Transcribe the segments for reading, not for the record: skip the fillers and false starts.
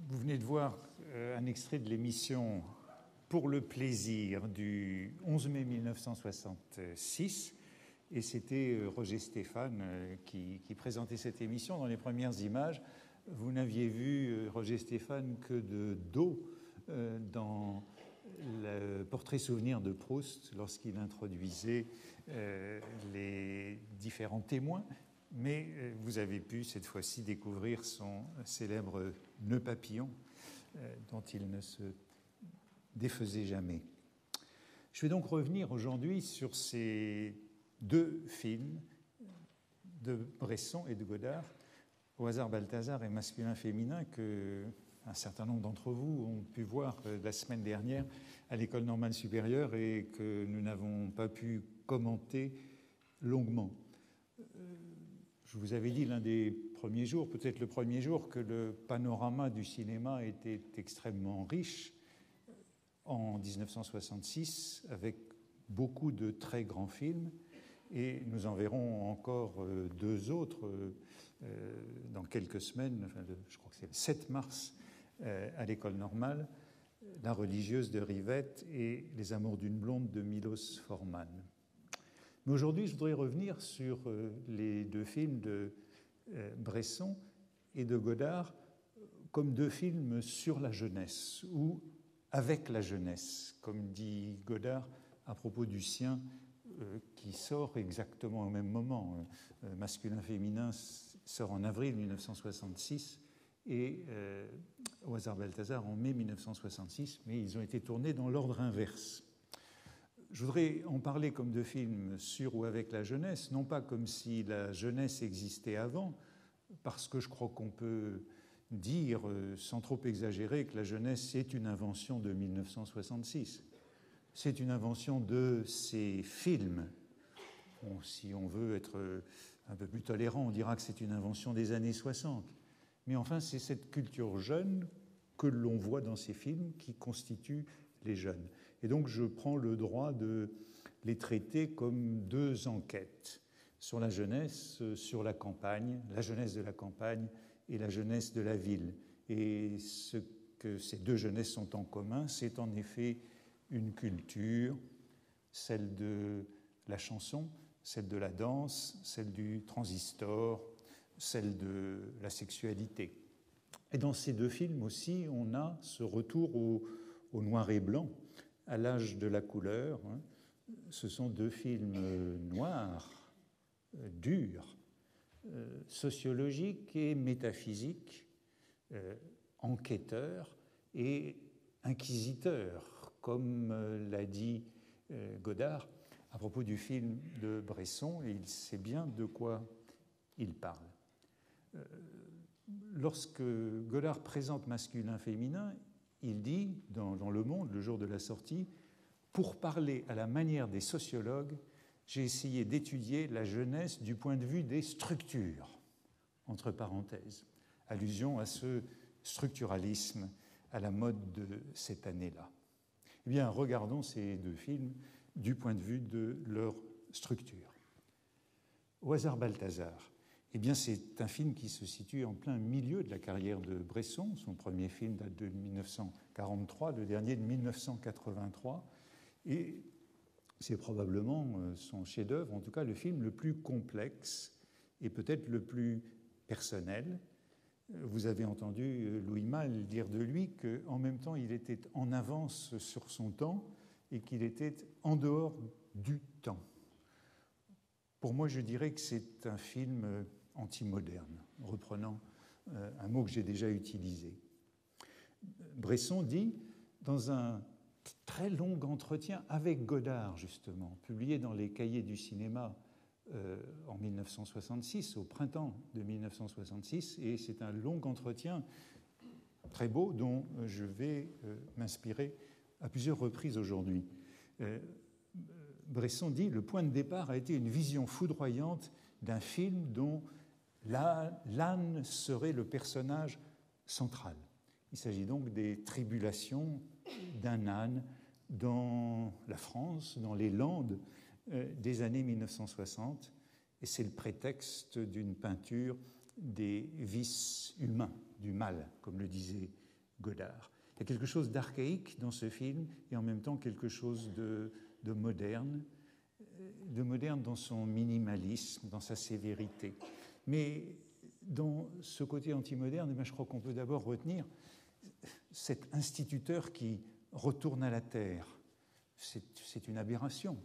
Vous venez de voir un extrait de l'émission Pour le plaisir du 11 mai 1966 et c'était Roger Stéphane qui présentait cette émission. Dans les premières images, vous n'aviez vu Roger Stéphane que de dos dans le portrait souvenir de Proust lorsqu'il introduisait les différents témoins. Mais vous avez pu cette fois-ci découvrir son célèbre nœud papillon dont il ne se défaisait jamais. Je vais donc revenir aujourd'hui sur ces deux films de Bresson et de Godard, Au hasard Balthazar et Masculin-Féminin, que un certain nombre d'entre vous ont pu voir la semaine dernière à l'École normale supérieure et que nous n'avons pas pu commenter longuement. Je vous avais dit l'un des premiers jours, peut-être le premier jour, que le panorama du cinéma était extrêmement riche en 1966, avec beaucoup de très grands films, et nous en verrons encore deux autres dans quelques semaines, je crois que c'est le 7 mars à l'École normale, La religieuse de Rivette et Les amours d'une blonde de Milos Forman. Mais aujourd'hui, je voudrais revenir sur les deux films de Bresson et de Godard comme deux films sur la jeunesse ou avec la jeunesse, comme dit Godard à propos du sien qui sort exactement au même moment. Masculin-Féminin sort en avril 1966 et Au hasard Balthazar en mai 1966, mais ils ont été tournés dans l'ordre inverse. Je voudrais en parler comme de films sur ou avec la jeunesse, non pas comme si la jeunesse existait avant, parce que je crois qu'on peut dire, sans trop exagérer, que la jeunesse est une invention de 1966. C'est une invention de ces films. Bon, si on veut être un peu plus tolérant, on dira que c'est une invention des années 60. Mais enfin, c'est cette culture jeune que l'on voit dans ces films qui constitue les jeunes. Et donc, je prends le droit de les traiter comme deux enquêtes sur la jeunesse, sur la campagne, la jeunesse de la campagne et la jeunesse de la ville. Et ce que ces deux jeunesses ont en commun, c'est en effet une culture, celle de la chanson, celle de la danse, celle du transistor, celle de la sexualité. Et dans ces deux films aussi, on a ce retour au noir et blanc, à l'âge de la couleur. Ce sont deux films noirs, durs, sociologiques et métaphysiques, enquêteurs et inquisiteurs, comme l'a dit Godard à propos du film de Bresson, et il sait bien de quoi il parle. Lorsque Godard présente Masculin-Féminin, il dit dans Le Monde, le jour de la sortie, « Pour parler à la manière des sociologues, j'ai essayé d'étudier la jeunesse du point de vue des structures », entre parenthèses, allusion à ce structuralisme à la mode de cette année-là. Eh bien, regardons ces deux films du point de vue de leur structure. Au hasard Balthazar, eh bien, c'est un film qui se situe en plein milieu de la carrière de Bresson. Son premier film date de 1943, le dernier de 1983. Et c'est probablement son chef-d'œuvre, en tout cas le film le plus complexe et peut-être le plus personnel. Vous avez entendu Louis Malle dire de lui qu'en même temps, il était en avance sur son temps et qu'il était en dehors du temps. Pour moi, je dirais que c'est un film anti-moderne, reprenant un mot que j'ai déjà utilisé. Bresson dit, dans un très long entretien avec Godard, justement, publié dans les Cahiers du cinéma en 1966, au printemps de 1966, et c'est un long entretien très beau dont je vais m'inspirer à plusieurs reprises aujourd'hui. Bresson dit « Le point de départ a été une vision foudroyante d'un film dont l'âne serait le personnage central. Il s'agit donc des tribulations d'un âne dans la France, dans les Landes des années 1960, et c'est le prétexte d'une peinture des vices humains, du mal, comme le disait Godard. Il y a quelque chose d'archaïque dans ce film et en même temps quelque chose de moderne dans son minimalisme, dans sa sévérité. Mais dans ce côté anti-moderne, je crois qu'on peut d'abord retenir cet instituteur qui retourne à la terre. C'est une aberration.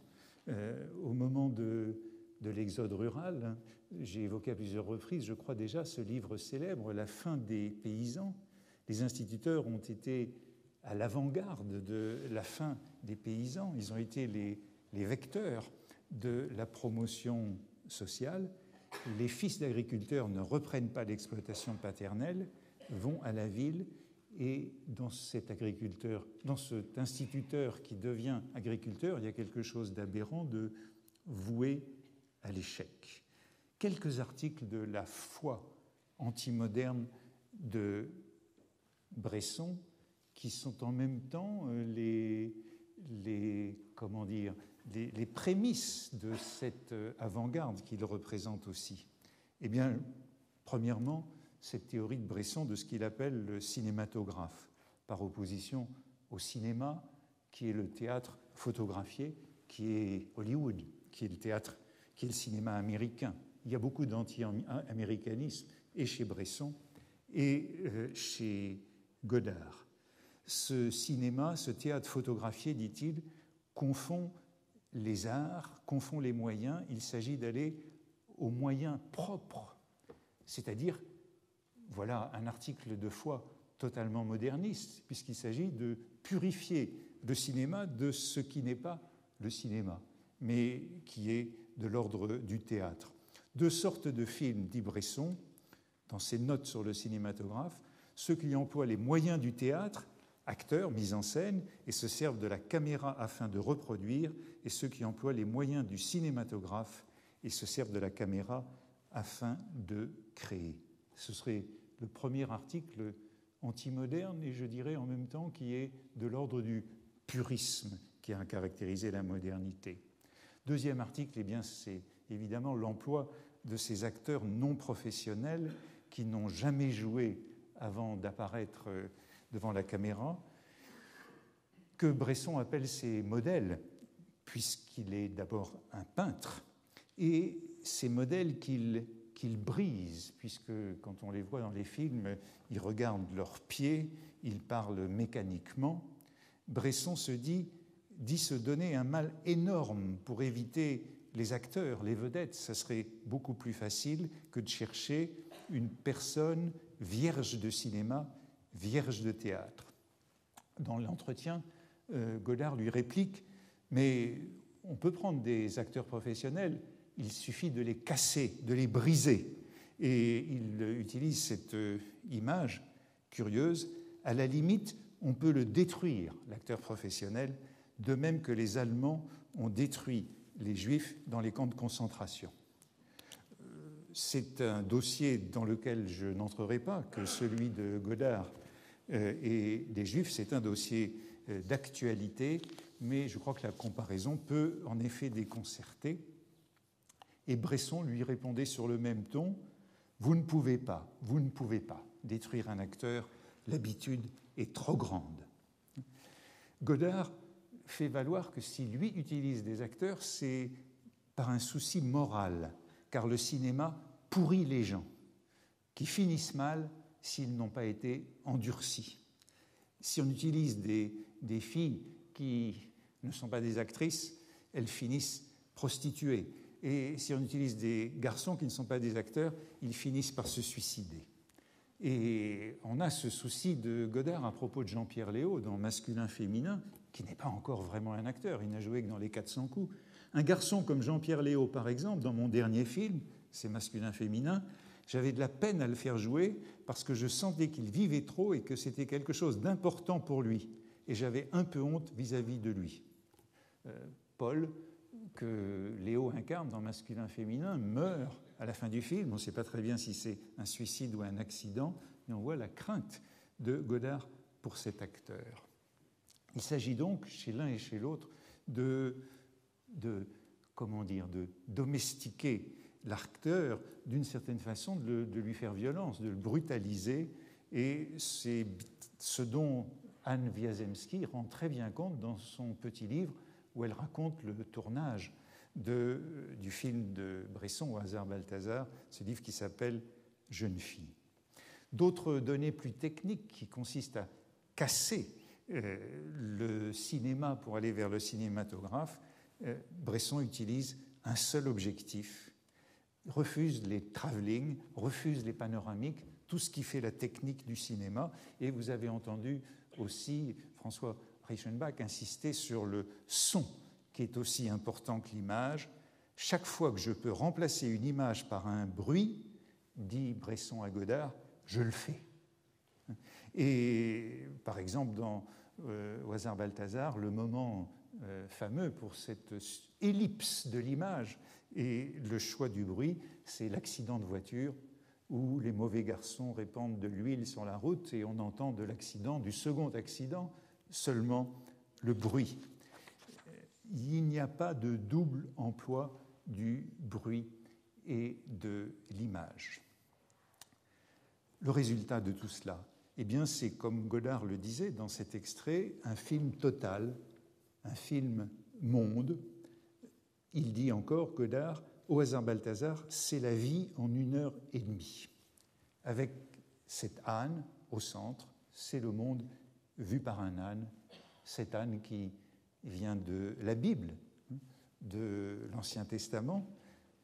Au moment de l'exode rural, j'ai évoqué à plusieurs reprises, je crois déjà, ce livre célèbre, La fin des paysans. Les instituteurs ont été à l'avant-garde de la fin des paysans. Ils ont été les vecteurs de la promotion sociale. Les fils d'agriculteurs ne reprennent pas l'exploitation paternelle, vont à la ville, et dans cet instituteur qui devient agriculteur, il y a quelque chose d'aberrant, de voué à l'échec. Quelques articles de la foi antimoderne de Bresson qui sont en même temps les prémices de cette avant-garde qu'il représente aussi. Eh bien, premièrement, cette théorie de Bresson de ce qu'il appelle le cinématographe, par opposition au cinéma, qui est le théâtre photographié, qui est Hollywood, qui est le théâtre, qui est le cinéma américain. Il y a beaucoup d'anti-américanisme, et chez Bresson, et chez Godard. Ce cinéma, ce théâtre photographié, dit-il, confond les arts, confond les moyens. Il s'agit d'aller aux moyens propres, c'est-à-dire, voilà un article de foi totalement moderniste, puisqu'il s'agit de purifier le cinéma de ce qui n'est pas le cinéma, mais qui est de l'ordre du théâtre. Deux sortes de films, dit Bresson, dans ses notes sur le cinématographe, ceux qui emploient les moyens du théâtre, acteurs, mise en scène, et se servent de la caméra afin de reproduire, et ceux qui emploient les moyens du cinématographe et se servent de la caméra afin de créer. Ce serait le premier article antimoderne, et je dirais en même temps qui est de l'ordre du purisme qui a caractérisé la modernité. Deuxième article, eh bien, c'est évidemment l'emploi de ces acteurs non professionnels qui n'ont jamais joué avant d'apparaître devant la caméra, que Bresson appelle ses modèles, puisqu'il est d'abord un peintre, et ces modèles qu'il brise, puisque quand on les voit dans les films, ils regardent leurs pieds, ils parlent mécaniquement. Bresson se dit se donner un mal énorme pour éviter les acteurs, les vedettes. Ça serait beaucoup plus facile que de chercher une personne vierge de cinéma, vierge de théâtre. Dans l'entretien, Godard lui réplique « Mais on peut prendre des acteurs professionnels, il suffit de les casser, de les briser. » Et il utilise cette image curieuse. À la limite, on peut le détruire, l'acteur professionnel, de même que les Allemands ont détruit les Juifs dans les camps de concentration. C'est un dossier dans lequel je n'entrerai pas, que celui de Godard et des Juifs. C'est un dossier d'actualité, mais je crois que la comparaison peut en effet déconcerter. Et Bresson lui répondait sur le même ton « Vous ne pouvez pas détruire un acteur, l'habitude est trop grande. » Godard fait valoir que si lui utilise des acteurs, c'est par un souci moral, car le cinéma pourrit les gens, qui finissent mal s'ils n'ont pas été endurcis. Si on utilise des filles qui ne sont pas des actrices, elles finissent prostituées. Et si on utilise des garçons qui ne sont pas des acteurs, ils finissent par se suicider. Et on a ce souci de Godard à propos de Jean-Pierre Léaud dans Masculin-Féminin, qui n'est pas encore vraiment un acteur, il n'a joué que dans les 400 coups. Un garçon comme Jean-Pierre Léaud, par exemple, dans mon dernier film, c'est Masculin-Féminin, j'avais de la peine à le faire jouer parce que je sentais qu'il vivait trop et que c'était quelque chose d'important pour lui. Et j'avais un peu honte vis-à-vis de lui. Paul, que Léo incarne dans Masculin-Féminin, meurt à la fin du film. On ne sait pas très bien si c'est un suicide ou un accident, mais on voit la crainte de Godard pour cet acteur. Il s'agit donc, chez l'un et chez l'autre, de domestiquer l'acteur d'une certaine façon, de lui faire violence, de le brutaliser. Et ce dont Anne Wiazemski rend très bien compte dans son petit livre où elle raconte le tournage du film de Bresson, Au hasard Balthazar, ce livre qui s'appelle Jeune fille. D'autres données plus techniques qui consistent à casser le cinéma pour aller vers le cinématographe, Bresson utilise un seul objectif, refuse les travelling, refuse les panoramiques, tout ce qui fait la technique du cinéma. Et vous avez entendu aussi François Reichenbach insister sur le son, qui est aussi important que l'image. Chaque fois que je peux remplacer une image par un bruit, dit Bresson à Godard, je le fais. Et par exemple, dans Au hasard Balthazar, le moment fameux pour cette ellipse de l'image et le choix du bruit, c'est l'accident de voiture où les mauvais garçons répandent de l'huile sur la route et on entend de l'accident, du second accident, seulement le bruit. Il n'y a pas de double emploi du bruit et de l'image. Le résultat de tout cela, eh bien, c'est, comme Godard le disait dans cet extrait, un film total, un film monde. Il dit encore, Godard, Au hasard Balthazar, c'est la vie en 1h30. Avec cette âne au centre, c'est le monde vu par un âne, cet âne qui vient de la Bible, de l'Ancien Testament,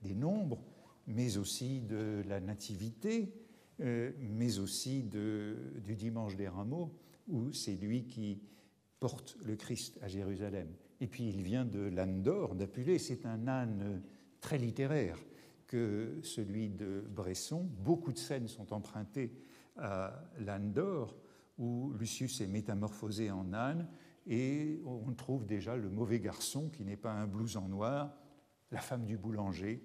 des Nombres, mais aussi de la Nativité, mais aussi du Dimanche des Rameaux, où c'est lui qui porte le Christ à Jérusalem. Et puis il vient de l'âne d'or d'Apulée, c'est un âne très littéraire que celui de Bresson. Beaucoup de scènes sont empruntées à l'âne d'or, où Lucius est métamorphosé en âne, et on trouve déjà le mauvais garçon qui n'est pas un blouson noir, la femme du boulanger,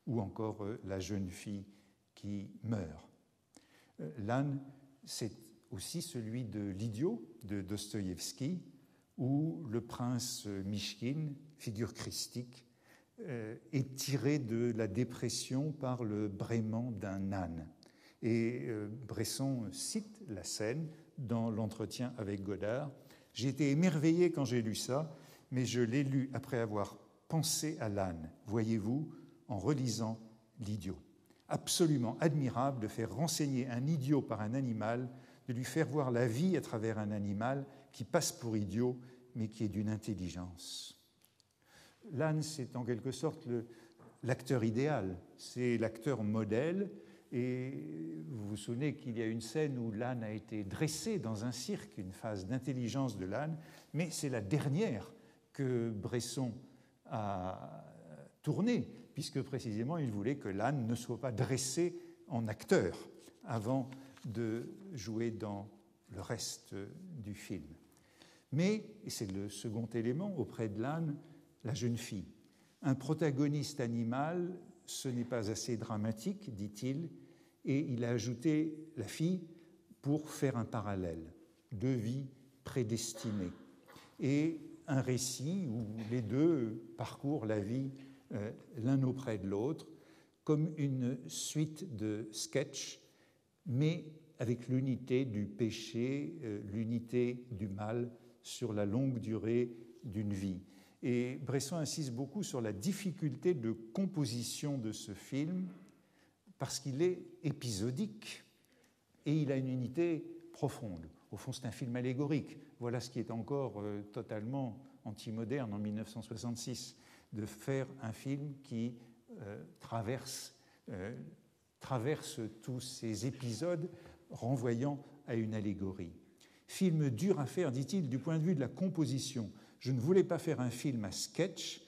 ou encore la jeune fille qui meurt. L'âne, c'est aussi celui de L'idiot de Dostoïevski, où le prince Mishkin, figure christique, est tiré de la dépression par le braiement d'un âne. Et Bresson cite la scène dans l'entretien avec Godard. J'ai été émerveillé quand j'ai lu ça, mais je l'ai lu après avoir pensé à l'âne, voyez-vous, en relisant L'Idiot. Absolument admirable de faire renseigner un idiot par un animal, de lui faire voir la vie à travers un animal qui passe pour idiot, mais qui est d'une intelligence. L'âne, c'est en quelque sorte l'acteur idéal, c'est l'acteur modèle, et vous vous souvenez qu'il y a une scène où l'âne a été dressé dans un cirque, une phase d'intelligence de l'âne, mais c'est la dernière que Bresson a tournée, puisque précisément il voulait que l'âne ne soit pas dressé en acteur avant de jouer dans le reste du film. Mais, et c'est le second élément, auprès de l'âne, la jeune fille. Un protagoniste animal, ce n'est pas assez dramatique, dit-il, et il a ajouté la fille pour faire un parallèle, deux vies prédestinées. Et un récit où les deux parcourent la vie l'un auprès de l'autre, comme une suite de sketchs, mais avec l'unité du péché, l'unité du mal sur la longue durée d'une vie. Et Bresson insiste beaucoup sur la difficulté de composition de ce film parce qu'il est épisodique et il a une unité profonde. Au fond, c'est un film allégorique. Voilà ce qui est encore totalement anti-moderne en 1966, de faire un film qui traverse tous ces épisodes renvoyant à une allégorie. Film dur à faire, dit-il, du point de vue de la composition. Je ne voulais pas faire un film à sketch,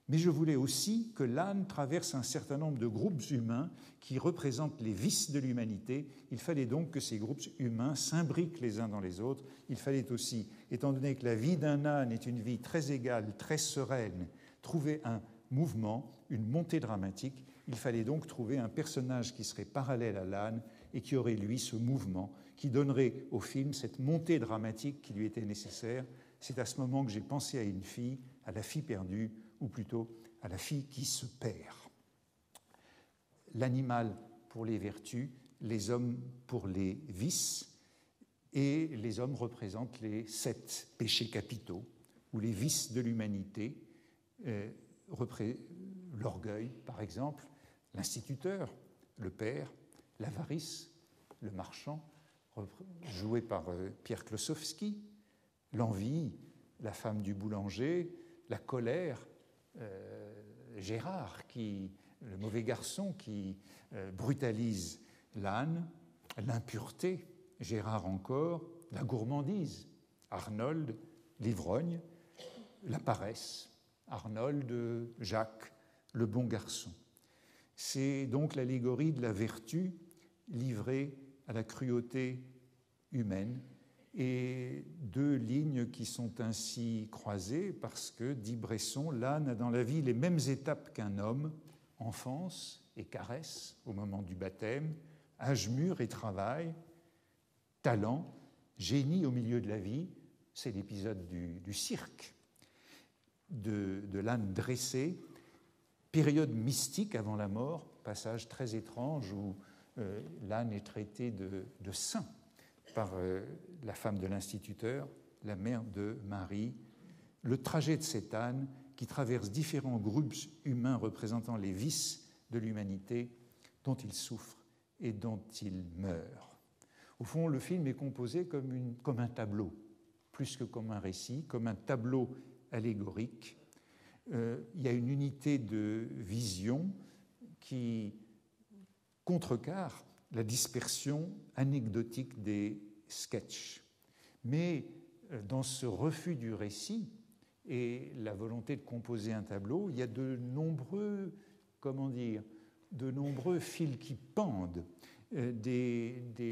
mais je voulais aussi que l'âne traverse un certain nombre de groupes humains qui représentent les vices de l'humanité. Il fallait donc que ces groupes humains s'imbriquent les uns dans les autres. Il fallait aussi, étant donné que la vie d'un âne est une vie très égale, très sereine, trouver un mouvement, une montée dramatique. Il fallait donc trouver un personnage qui serait parallèle à l'âne et qui aurait, lui, ce mouvement, qui donnerait au film cette montée dramatique qui lui était nécessaire. C'est à ce moment que j'ai pensé à une fille, à la fille perdue, ou plutôt à la fille qui se perd. L'animal pour les vertus, les hommes pour les vices, et les hommes représentent les 7 péchés capitaux ou les vices de l'humanité, l'orgueil par exemple, l'instituteur, le père, l'avarice, le marchand, joué par Pierre Klossowski, l'envie, la femme du boulanger, la colère, Gérard, le mauvais garçon qui brutalise l'âne, l'impureté, Gérard encore, la gourmandise, Arnold, l'ivrogne, la paresse, Arnold, Jacques, le bon garçon. C'est donc l'allégorie de la vertu livrée à la cruauté humaine, et 2 lignes qui sont ainsi croisées parce que, dit Bresson, l'âne a dans la vie les mêmes étapes qu'un homme, enfance et caresse au moment du baptême, âge mûr et travail, talent, génie au milieu de la vie. C'est l'épisode du cirque, de l'âne dressé, période mystique avant la mort, passage très étrange où l'âne est traité de saint par la femme de l'instituteur, la mère de Marie, le trajet de cet âne qui traverse différents groupes humains représentant les vices de l'humanité dont il souffre et dont il meurt. Au fond, le film est composé comme un tableau, plus que comme un récit, comme un tableau allégorique. Il y a une unité de vision qui contrecarre la dispersion anecdotique des sketchs. Mais dans ce refus du récit et la volonté de composer un tableau, il y a de nombreux fils qui pendent, des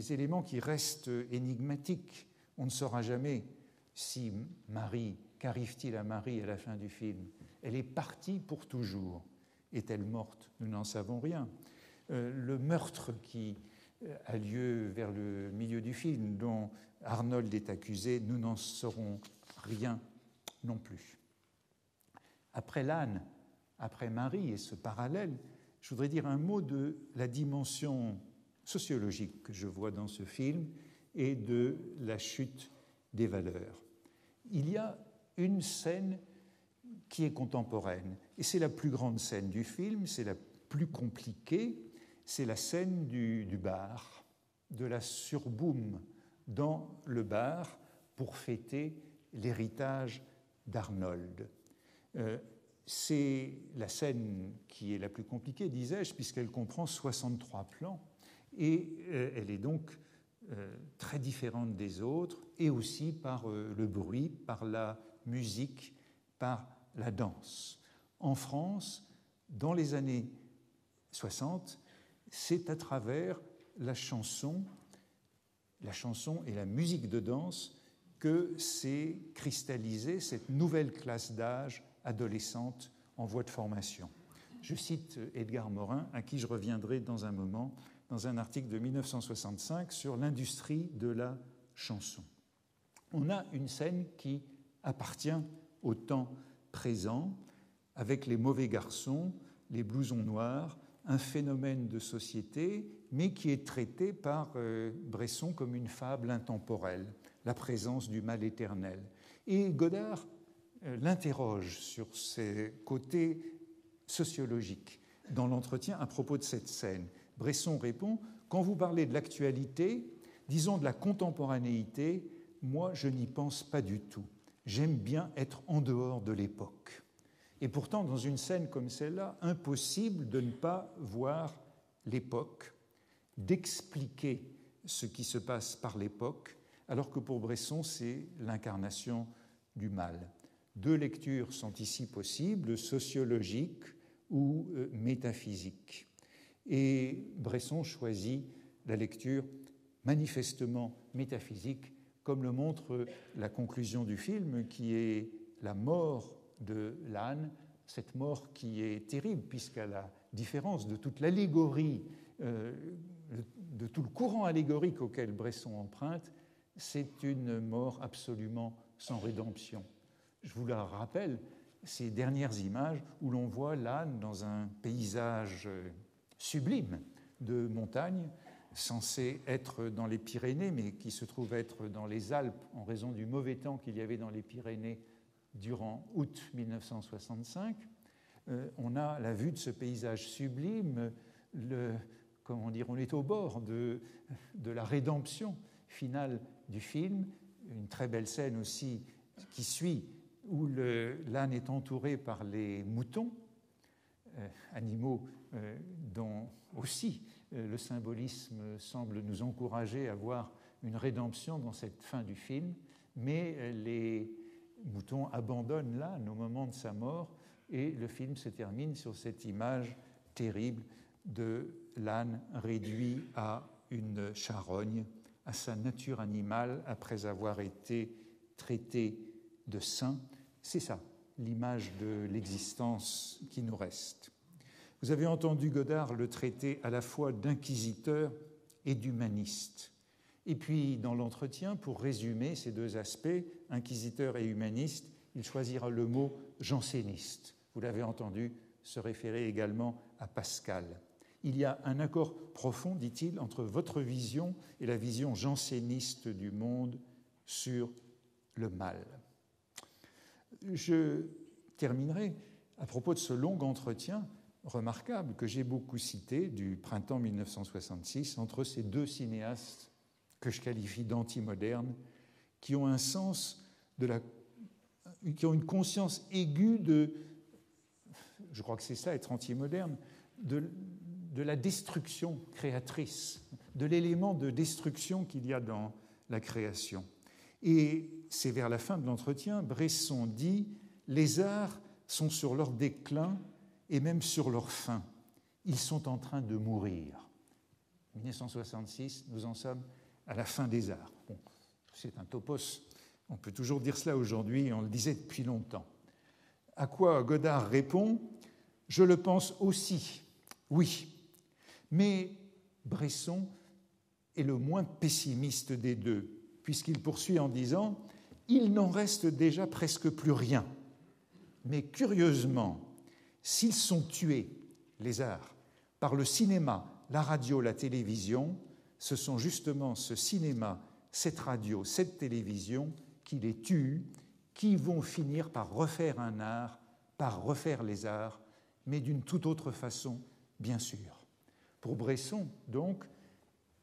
éléments qui restent énigmatiques. On ne saura jamais si Marie, qu'arrive-t-il à Marie à la fin du film? Elle est partie pour toujours. Est-elle morte? Nous n'en savons rien. Le meurtre qui a lieu vers le milieu du film, dont Arnold est accusé, nous n'en saurons rien non plus. Après l'âne, après Marie et ce parallèle, je voudrais dire un mot de la dimension sociologique que je vois dans ce film et de la chute des valeurs. Il y a une scène qui est contemporaine, et c'est la plus grande scène du film, c'est la plus compliquée, c'est la scène du bar, de la surboom dans le bar pour fêter l'héritage d'Arnold. C'est la scène qui est la plus compliquée, disais-je, puisqu'elle comprend 63 plans, et elle est donc très différente des autres, et aussi par le bruit, par la musique, par la danse. En France, dans les années 60, c'est à travers la chanson et la musique de danse que s'est cristallisée cette nouvelle classe d'âge adolescente en voie de formation. Je cite Edgar Morin, à qui je reviendrai dans un moment, dans un article de 1965 sur l'industrie de la chanson. On a une scène qui appartient au temps présent, avec les mauvais garçons, les blousons noirs, un phénomène de société, mais qui est traité par Bresson comme une fable intemporelle, la présence du mal éternel. Et Godard l'interroge sur ses côtés sociologiques dans l'entretien à propos de cette scène. Bresson répond « Quand vous parlez de l'actualité, disons de la contemporanéité, moi je n'y pense pas du tout. J'aime bien être en dehors de l'époque. » Et pourtant, dans une scène comme celle-là, impossible de ne pas voir l'époque, d'expliquer ce qui se passe par l'époque, alors que pour Bresson, c'est l'incarnation du mal. 2 lectures sont ici possibles, sociologiques ou métaphysiques. Et Bresson choisit la lecture manifestement métaphysique, comme le montre la conclusion du film, qui est la mort de l'âne, cette mort qui est terrible, puisqu'à la différence de toute l'allégorie, de tout le courant allégorique auquel Bresson emprunte, c'est une mort absolument sans rédemption. Je vous la rappelle, ces dernières images où l'on voit l'âne dans un paysage sublime de montagne, censé être dans les Pyrénées, mais qui se trouve être dans les Alpes en raison du mauvais temps qu'il y avait dans les Pyrénées durant août 1965. On a la vue de ce paysage sublime, comment dire, on est au bord de la rédemption finale du film, une très belle scène aussi qui suit, où l'âne est entouré par les moutons, animaux dont aussi le symbolisme semble nous encourager à voir une rédemption dans cette fin du film, mais les moutons abandonnent l'âne au moment de sa mort et le film se termine sur cette image terrible de l'âne réduit à une charogne, à sa nature animale après avoir été traité de saint. C'est ça, l'image de l'existence qui nous reste. Vous avez entendu Godard le traiter à la fois d'inquisiteur et d'humaniste. Et puis, dans l'entretien, pour résumer ces deux aspects, inquisiteur et humaniste, il choisira le mot janséniste. Vous l'avez entendu se référer également à Pascal. Il y a un accord profond, dit-il, entre votre vision et la vision janséniste du monde sur le mal. Je terminerai à propos de ce long entretien remarquable que j'ai beaucoup cité du printemps 1966 entre ces deux cinéastes que je qualifie d'antimodernes, qui ont un sens qui ont une conscience aiguë je crois que c'est ça être antimoderne, de la destruction créatrice, de l'élément de destruction qu'il y a dans la création. Et c'est vers la fin de l'entretien, Bresson dit « Les arts sont sur leur déclin et même sur leur fin. Ils sont en train de mourir. » 1966, nous en sommes à la fin des arts. Bon, c'est un topos, on peut toujours dire cela aujourd'hui, on le disait depuis longtemps. À quoi Godard répond « Je le pense aussi, oui. Mais Bresson est le moins pessimiste des deux, puisqu'il poursuit en disant « Il n'en reste déjà presque plus rien. Mais curieusement, s'ils sont tués, les arts, par le cinéma, la radio, la télévision, ce sont justement ce cinéma, cette radio, cette télévision qui les tuent, qui vont finir par refaire un art, par refaire les arts, mais d'une toute autre façon, bien sûr. » Pour Bresson, donc,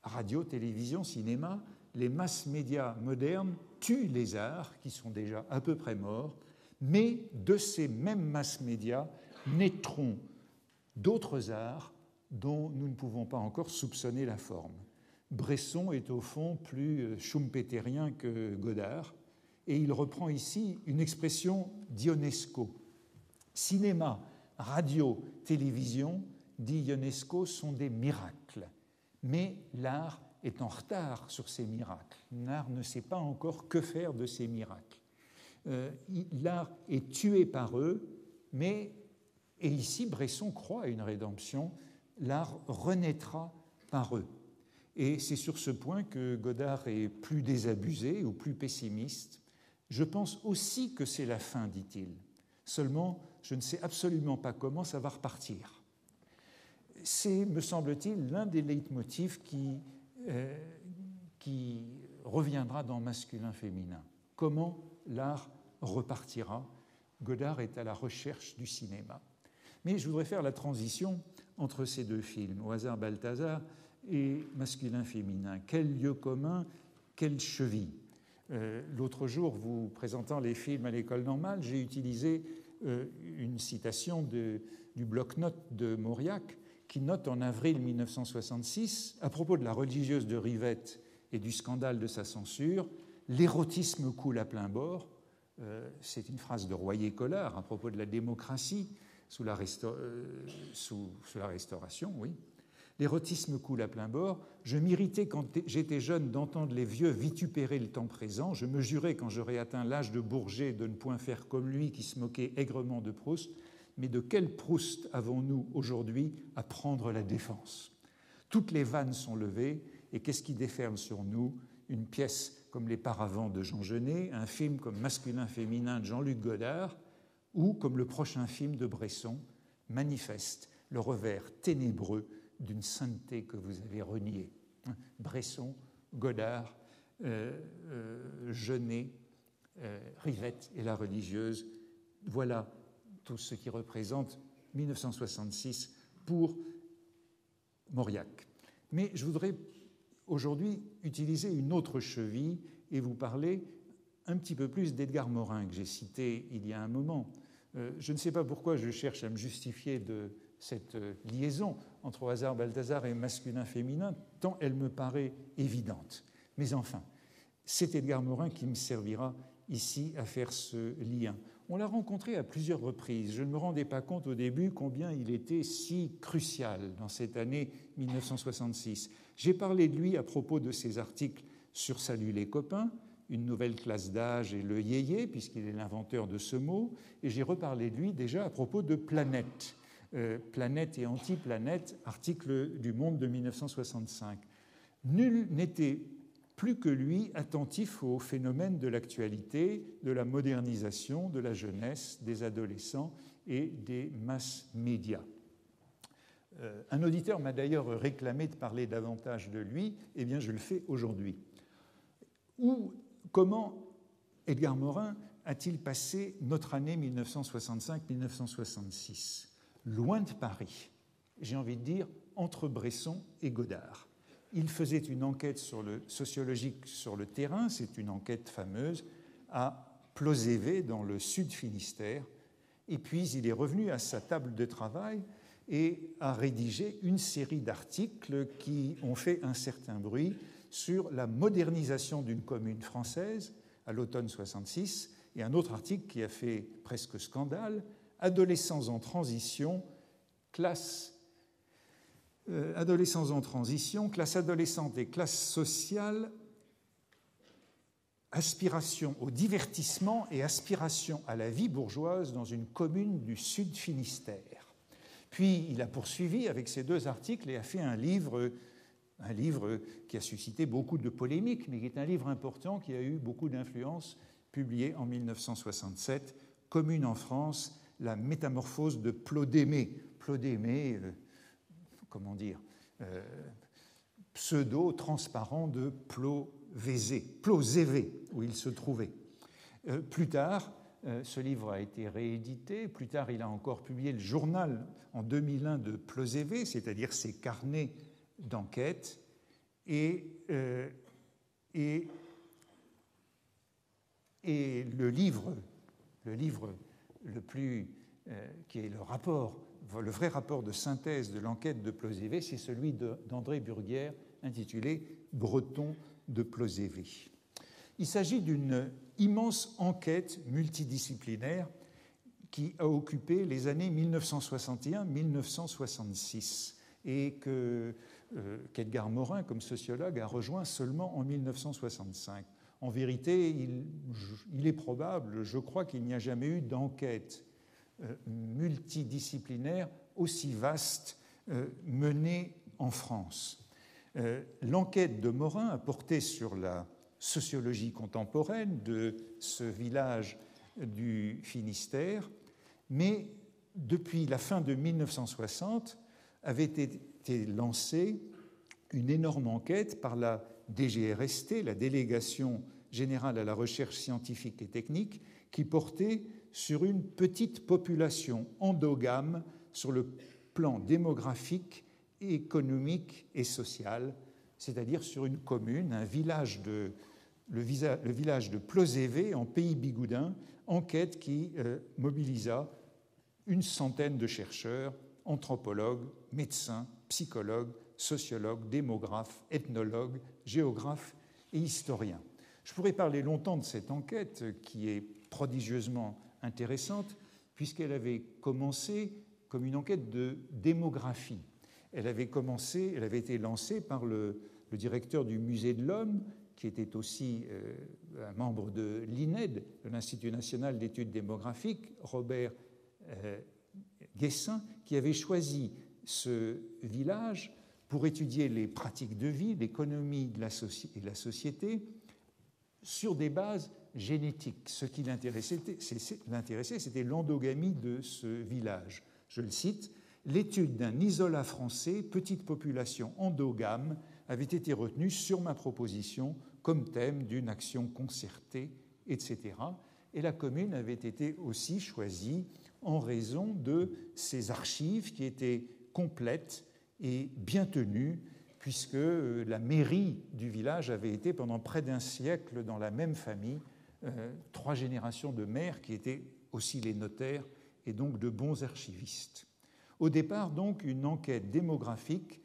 radio, télévision, cinéma, les masses-médias modernes tuent les arts, qui sont déjà à peu près morts, mais de ces mêmes masses-médias naîtront d'autres arts dont nous ne pouvons pas encore soupçonner la forme. Bresson est au fond plus schumpeterien que Godard, et il reprend ici une expression d'Ionesco. Cinéma, radio, télévision, dit Ionesco, sont des miracles, mais l'art est en retard sur ces miracles. L'art ne sait pas encore que faire de ces miracles. L'art est tué par eux, et ici Bresson croit à une rédemption, l'art renaîtra par eux. Et c'est sur ce point que Godard est plus désabusé ou plus pessimiste. Je pense aussi que c'est la fin, dit-il. Seulement, je ne sais absolument pas comment ça va repartir. C'est, me semble-t-il, l'un des leitmotifs qui reviendra dans Masculin-Féminin. Comment l'art repartira? Godard est à la recherche du cinéma. Mais je voudrais faire la transition entre ces deux films, Au hasard Balthazar et Masculin-Féminin. Quel lieu commun, quelle cheville. L'autre jour, vous présentant les films à l'école normale, j'ai utilisé une citation du bloc-notes de Mauriac, qui note en avril 1966, à propos de la religieuse de Rivette et du scandale de sa censure, « L'érotisme coule à plein bord ». C'est une phrase de Royer-Collard à propos de la démocratie sous la Restauration, oui. L'érotisme coule à plein bord. Je m'irritais quand j'étais jeune d'entendre les vieux vitupérer le temps présent. Je me jurais quand j'aurais atteint l'âge de Bourget de ne point faire comme lui qui se moquait aigrement de Proust. Mais de quel Proust avons-nous aujourd'hui à prendre la défense? Toutes les vannes sont levées et qu'est-ce qui déferle sur nous? Une pièce comme Les Paravents de Jean Genet, un film comme Masculin-Féminin de Jean-Luc Godard ou comme le prochain film de Bresson, Manifeste, le revers ténébreux d'une sainteté que vous avez reniée. Bresson, Godard, Genet, Rivette et la religieuse. Voilà tout ce qui représente 1966 pour Mauriac. Mais je voudrais aujourd'hui utiliser une autre cheville et vous parler un petit peu plus d'Edgar Morin, que j'ai cité il y a un moment. Je ne sais pas pourquoi je cherche à me justifier de cette liaison entre au hasard Balthazar et masculin-féminin, tant elle me paraît évidente. Mais enfin, c'est Edgar Morin qui me servira ici à faire ce lien. On l'a rencontré à plusieurs reprises. Je ne me rendais pas compte au début combien il était si crucial dans cette année 1966. J'ai parlé de lui à propos de ses articles sur Salut les copains, une nouvelle classe d'âge et le yéyé, puisqu'il est l'inventeur de ce mot, et j'ai reparlé de lui déjà à propos de Planète. Planète et Antiplanète, article du Monde de 1965. Nul n'était plus que lui attentif aux phénomènes de l'actualité, de la modernisation, de la jeunesse, des adolescents et des mass médias. Un auditeur m'a d'ailleurs réclamé de parler davantage de lui, eh bien je le fais aujourd'hui. Comment Edgar Morin a-t-il passé notre année 1965-1966 ? Loin de Paris, j'ai envie de dire entre Bresson et Godard. Il faisait une enquête sociologique sur le terrain, c'est une enquête fameuse, à Plozévé, dans le sud Finistère, et puis il est revenu à sa table de travail et a rédigé une série d'articles qui ont fait un certain bruit sur la modernisation d'une commune française à l'automne 66, et un autre article qui a fait presque scandale, Adolescents en transition, classe adolescente et classe sociale, aspiration au divertissement et aspiration à la vie bourgeoise dans une commune du Sud Finistère. Puis il a poursuivi avec ces deux articles et a fait un livre qui a suscité beaucoup de polémiques, mais qui est un livre important qui a eu beaucoup d'influence, publié en 1967, Commune en France, la métamorphose de Plodémé. Plodémé, pseudo-transparent de Plozévé, où il se trouvait. Plus tard, ce livre a été réédité. Plus tard, il a encore publié le journal en 2001 de Plozévé, c'est-à-dire ses carnets d'enquête. Et le livre le plus, qui est le vrai rapport de synthèse de l'enquête de Plozévé, c'est celui d'André Burguière, intitulé « Breton de Plozévé ». Il s'agit d'une immense enquête multidisciplinaire qui a occupé les années 1961-1966 et qu'Edgar Morin, comme sociologue, a rejoint seulement en 1965. En vérité, il est probable, je crois, qu'il n'y a jamais eu d'enquête multidisciplinaire aussi vaste menée en France. L'enquête de Morin a porté sur la sociologie contemporaine de ce village du Finistère, mais depuis la fin de 1960 avait été lancée une énorme enquête par la DGRST, la Délégation générale à la recherche scientifique et technique, qui portait sur une petite population endogame sur le plan démographique, économique et social, c'est-à-dire sur une commune, le village de Plozévé en Pays Bigoudin, enquête qui mobilisa une centaine de chercheurs, anthropologues, médecins, psychologues, sociologues, démographes, ethnologues, géographes et historiens. Je pourrais parler longtemps de cette enquête qui est prodigieusement intéressante puisqu'elle avait commencé comme une enquête de démographie. Elle avait été lancée par le directeur du Musée de l'Homme, qui était aussi un membre de l'INED, de l'Institut national d'études démographiques, Robert Guessin, qui avait choisi ce village pour étudier les pratiques de vie, l'économie de la société, sur des bases génétiques. Ce qui l'intéressait, c'était l'endogamie de ce village. Je le cite, « L'étude d'un isolat français, petite population endogame, avait été retenu sur ma proposition comme thème d'une action concertée, etc. Et la commune avait été aussi choisie en raison de ses archives qui étaient complètes et bien tenues, puisque la mairie du village avait été pendant près d'un siècle dans la même famille, 3 générations de maires qui étaient aussi les notaires et donc de bons archivistes. Au départ, donc, une enquête démographique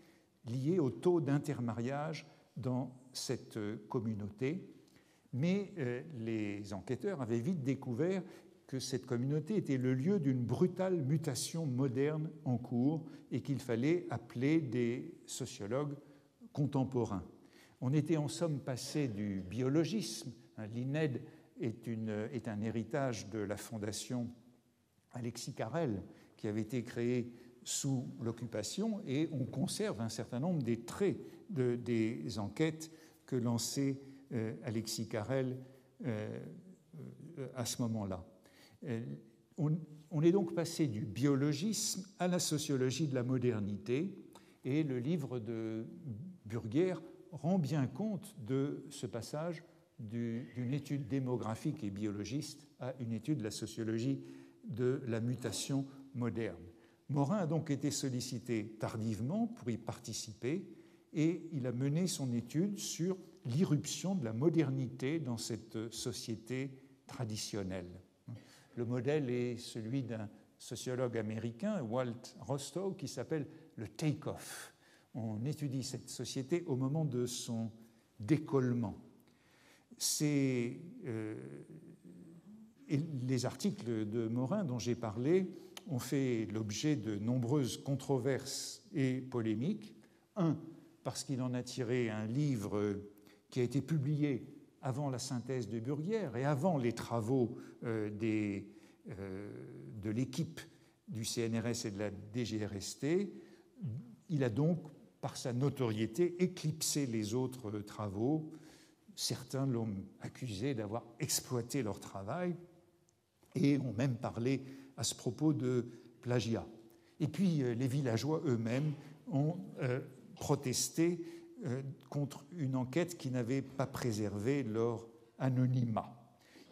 liée au taux d'intermariage dans cette communauté, mais les enquêteurs avaient vite découvert que cette communauté était le lieu d'une brutale mutation moderne en cours et qu'il fallait appeler des sociologues contemporains. On était en somme passé du biologisme. L'INED est un héritage de la fondation Alexis Carrel qui avait été créée sous l'occupation, et on conserve un certain nombre des traits des enquêtes que lançait Alexis Carrel à ce moment-là. On est donc passé du biologisme à la sociologie de la modernité, et le livre de Burguière rend bien compte de ce passage d'une étude démographique et biologiste à une étude de la sociologie de la mutation moderne. Morin a donc été sollicité tardivement pour y participer, et il a mené son étude sur l'irruption de la modernité dans cette société traditionnelle. Le modèle est celui d'un sociologue américain, Walt Rostow, qui s'appelle le take-off. On étudie cette société au moment de son décollement. Les articles de Morin dont j'ai parlé ont fait l'objet de nombreuses controverses et polémiques. Un, parce qu'il en a tiré un livre qui a été publié avant la synthèse de Burguière et avant les travaux de l'équipe du CNRS et de la DGRST. Il a donc, par sa notoriété, éclipsé les autres travaux. Certains l'ont accusé d'avoir exploité leur travail et ont même parlé à ce propos de plagiat. Et puis les villageois eux-mêmes ont protesté contre une enquête qui n'avait pas préservé leur anonymat.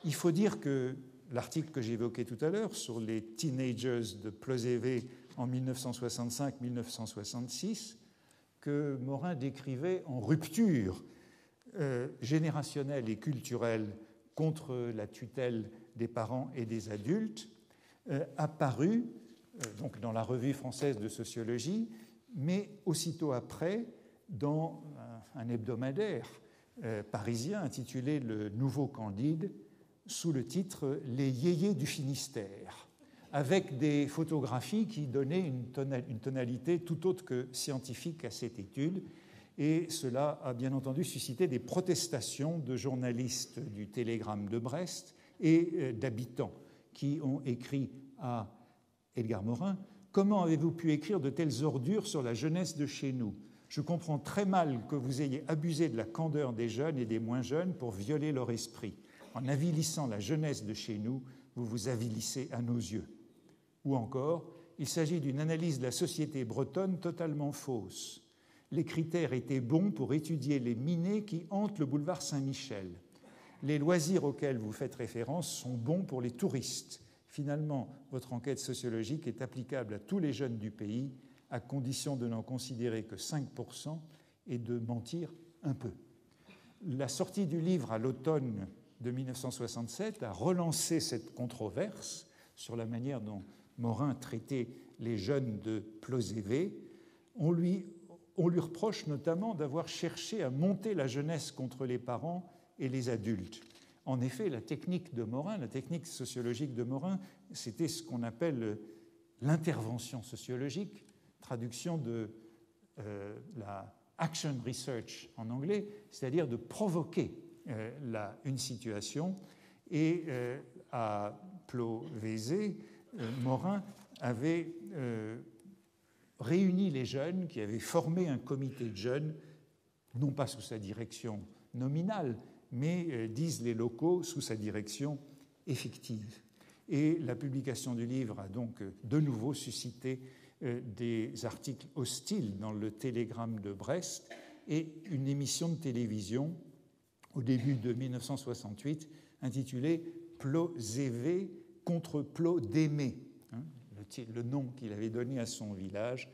Il faut dire que l'article que j'évoquais tout à l'heure sur les teenagers de Plozévé en 1965-1966, que Morin décrivait en rupture générationnelle et culturelle contre la tutelle des parents et des adultes, apparu donc dans la Revue française de sociologie, mais aussitôt après dans un hebdomadaire parisien intitulé Le Nouveau Candide, sous le titre « Les yéyés du Finistère », avec des photographies qui donnaient une tonalité tout autre que scientifique à cette étude. Et cela a bien entendu suscité des protestations de journalistes du Télégramme de Brest et d'habitants qui ont écrit à Edgar Morin « Comment avez-vous pu écrire de telles ordures sur la jeunesse de chez nous ? Je comprends très mal que vous ayez abusé de la candeur des jeunes et des moins jeunes pour violer leur esprit. En avilissant la jeunesse de chez nous, vous vous avilissez à nos yeux. » Ou encore, il s'agit d'une analyse de la société bretonne totalement fausse. Les critères étaient bons pour étudier les minés qui hantent le boulevard Saint-Michel. Les loisirs auxquels vous faites référence sont bons pour les touristes. Finalement, votre enquête sociologique est applicable à tous les jeunes du pays, à condition de n'en considérer que 5% et de mentir un peu. La sortie du livre à l'automne de 1967 a relancé cette controverse sur la manière dont Morin traitait les jeunes de Plozévé. On lui reproche notamment d'avoir cherché à monter la jeunesse contre les parents et les adultes. En effet, la technique de Morin, la technique sociologique de Morin, c'était ce qu'on appelle l'intervention sociologique, traduction de la action research en anglais, c'est-à-dire de provoquer une situation. Et à Plozévé, Morin avait réuni les jeunes qui avaient formé un comité de jeunes, non pas sous sa direction nominale, mais, disent les locaux, sous sa direction effective. Et la publication du livre a donc de nouveau suscité des articles hostiles dans le Télégramme de Brest, et une émission de télévision au début de 1968 intitulée Plozévé contre Plodémé, le nom qu'il avait donné à son village,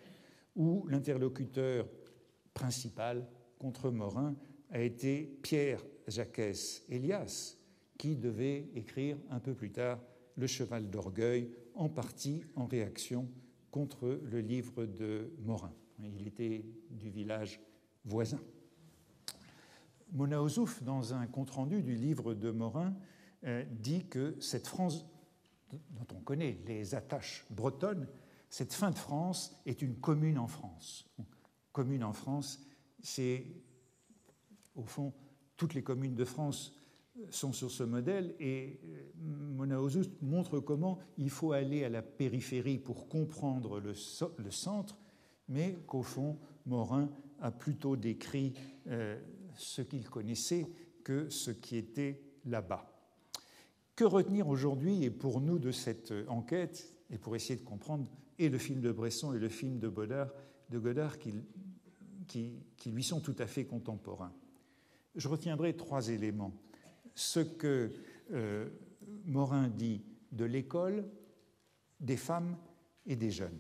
où l'interlocuteur principal contre Morin a été Pierre Jacques Elias, qui devait écrire un peu plus tard Le Cheval d'Orgueil, en partie en réaction contre le livre de Morin. Il était du village voisin. Mona Ozouf, dans un compte-rendu du livre de Morin, dit que cette France, dont on connaît les attaches bretonnes, cette fin de France est une commune en France. Commune en France, c'est, au fond, toutes les communes de France sont sur ce modèle, et Mona Ozouf montre comment il faut aller à la périphérie pour comprendre le centre, mais qu'au fond, Morin a plutôt décrit ce qu'il connaissait que ce qui était là-bas. Que retenir aujourd'hui, et pour nous, de cette enquête, et pour essayer de comprendre et le film de Bresson et le film de Godard qui lui sont tout à fait contemporains? Je retiendrai 3 éléments. Ce que Morin dit de l'école, des femmes et des jeunes.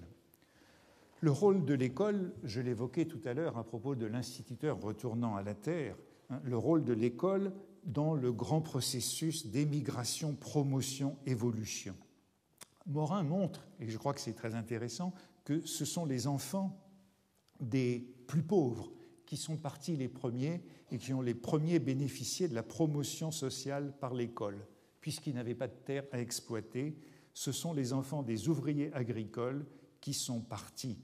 Le rôle de l'école, je l'évoquais tout à l'heure à propos de l'instituteur retournant à la terre, le rôle de l'école dans le grand processus d'émigration, promotion, évolution. Morin montre, et je crois que c'est très intéressant, que ce sont les enfants des plus pauvres qui sont partis les premiers et qui ont les premiers bénéficié de la promotion sociale par l'école. Puisqu'ils n'avaient pas de terre à exploiter, ce sont les enfants des ouvriers agricoles qui sont partis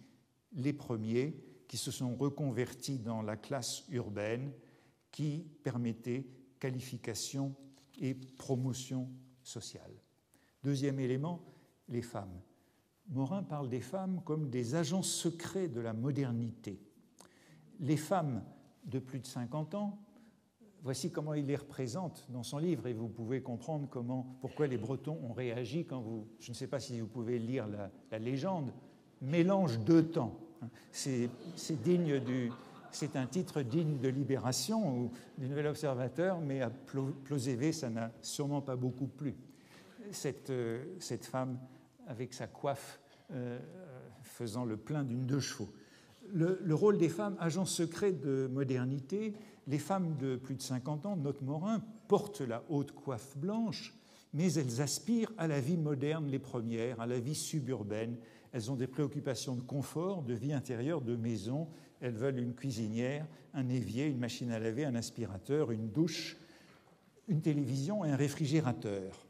les premiers, qui se sont reconvertis dans la classe urbaine, qui permettait qualification et promotion sociale. Deuxième élément, les femmes. Morin parle des femmes comme des agents secrets de la modernité. Les femmes de plus de 50 ans, voici comment il les représente dans son livre, et vous pouvez comprendre pourquoi les Bretons ont réagi quand je ne sais pas si vous pouvez lire la légende, mélange 2 temps. C'est un titre digne de Libération ou du Nouvel Observateur, mais à Plozévé, ça n'a sûrement pas beaucoup plu. Cette femme avec sa coiffe faisant le plein d'une 2 chevaux. Le rôle des femmes, agents secrets de modernité, les femmes de plus de 50 ans, note Morin, portent la haute coiffe blanche, mais elles aspirent à la vie moderne, les premières, à la vie suburbaine. Elles ont des préoccupations de confort, de vie intérieure, de maison. Elles veulent une cuisinière, un évier, une machine à laver, un aspirateur, une douche, une télévision et un réfrigérateur.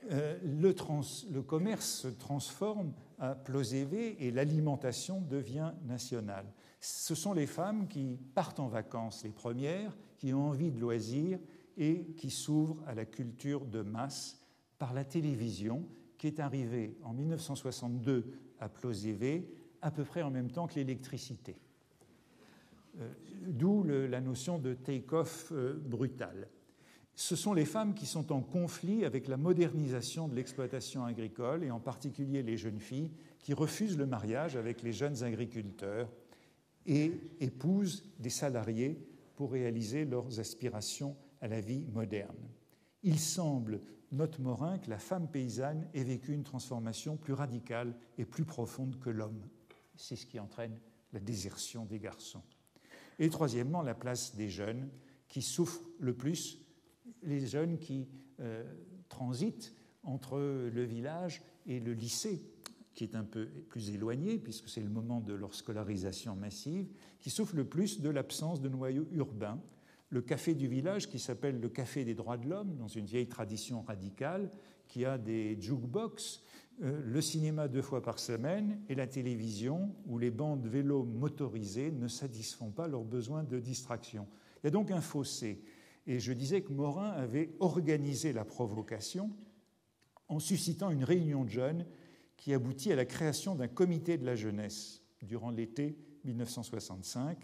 Le commerce se transforme à Plozévé et l'alimentation devient nationale. Ce sont les femmes qui partent en vacances, les premières, qui ont envie de loisirs et qui s'ouvrent à la culture de masse par la télévision, qui est arrivée en 1962 à Plozévé, à peu près en même temps que l'électricité. D'où la notion de take-off brutal. Ce sont les femmes qui sont en conflit avec la modernisation de l'exploitation agricole, et en particulier les jeunes filles qui refusent le mariage avec les jeunes agriculteurs et épousent des salariés pour réaliser leurs aspirations à la vie moderne. Il semble, note Morin, que la femme paysanne ait vécu une transformation plus radicale et plus profonde que l'homme. C'est ce qui entraîne la désertion des garçons. Et troisièmement, la place des jeunes qui souffrent le plus, les jeunes qui transitent entre le village et le lycée, qui est un peu plus éloigné, puisque c'est le moment de leur scolarisation massive, qui souffrent le plus de l'absence de noyau urbain. Le café du village, qui s'appelle le Café des droits de l'homme, dans une vieille tradition radicale, qui a des jukebox, le cinéma 2 fois par semaine et la télévision, où les bandes vélos motorisées ne satisfont pas leurs besoins de distraction. Il y a donc un fossé. Et je disais que Morin avait organisé la provocation en suscitant une réunion de jeunes qui aboutit à la création d'un comité de la jeunesse. Durant l'été 1965,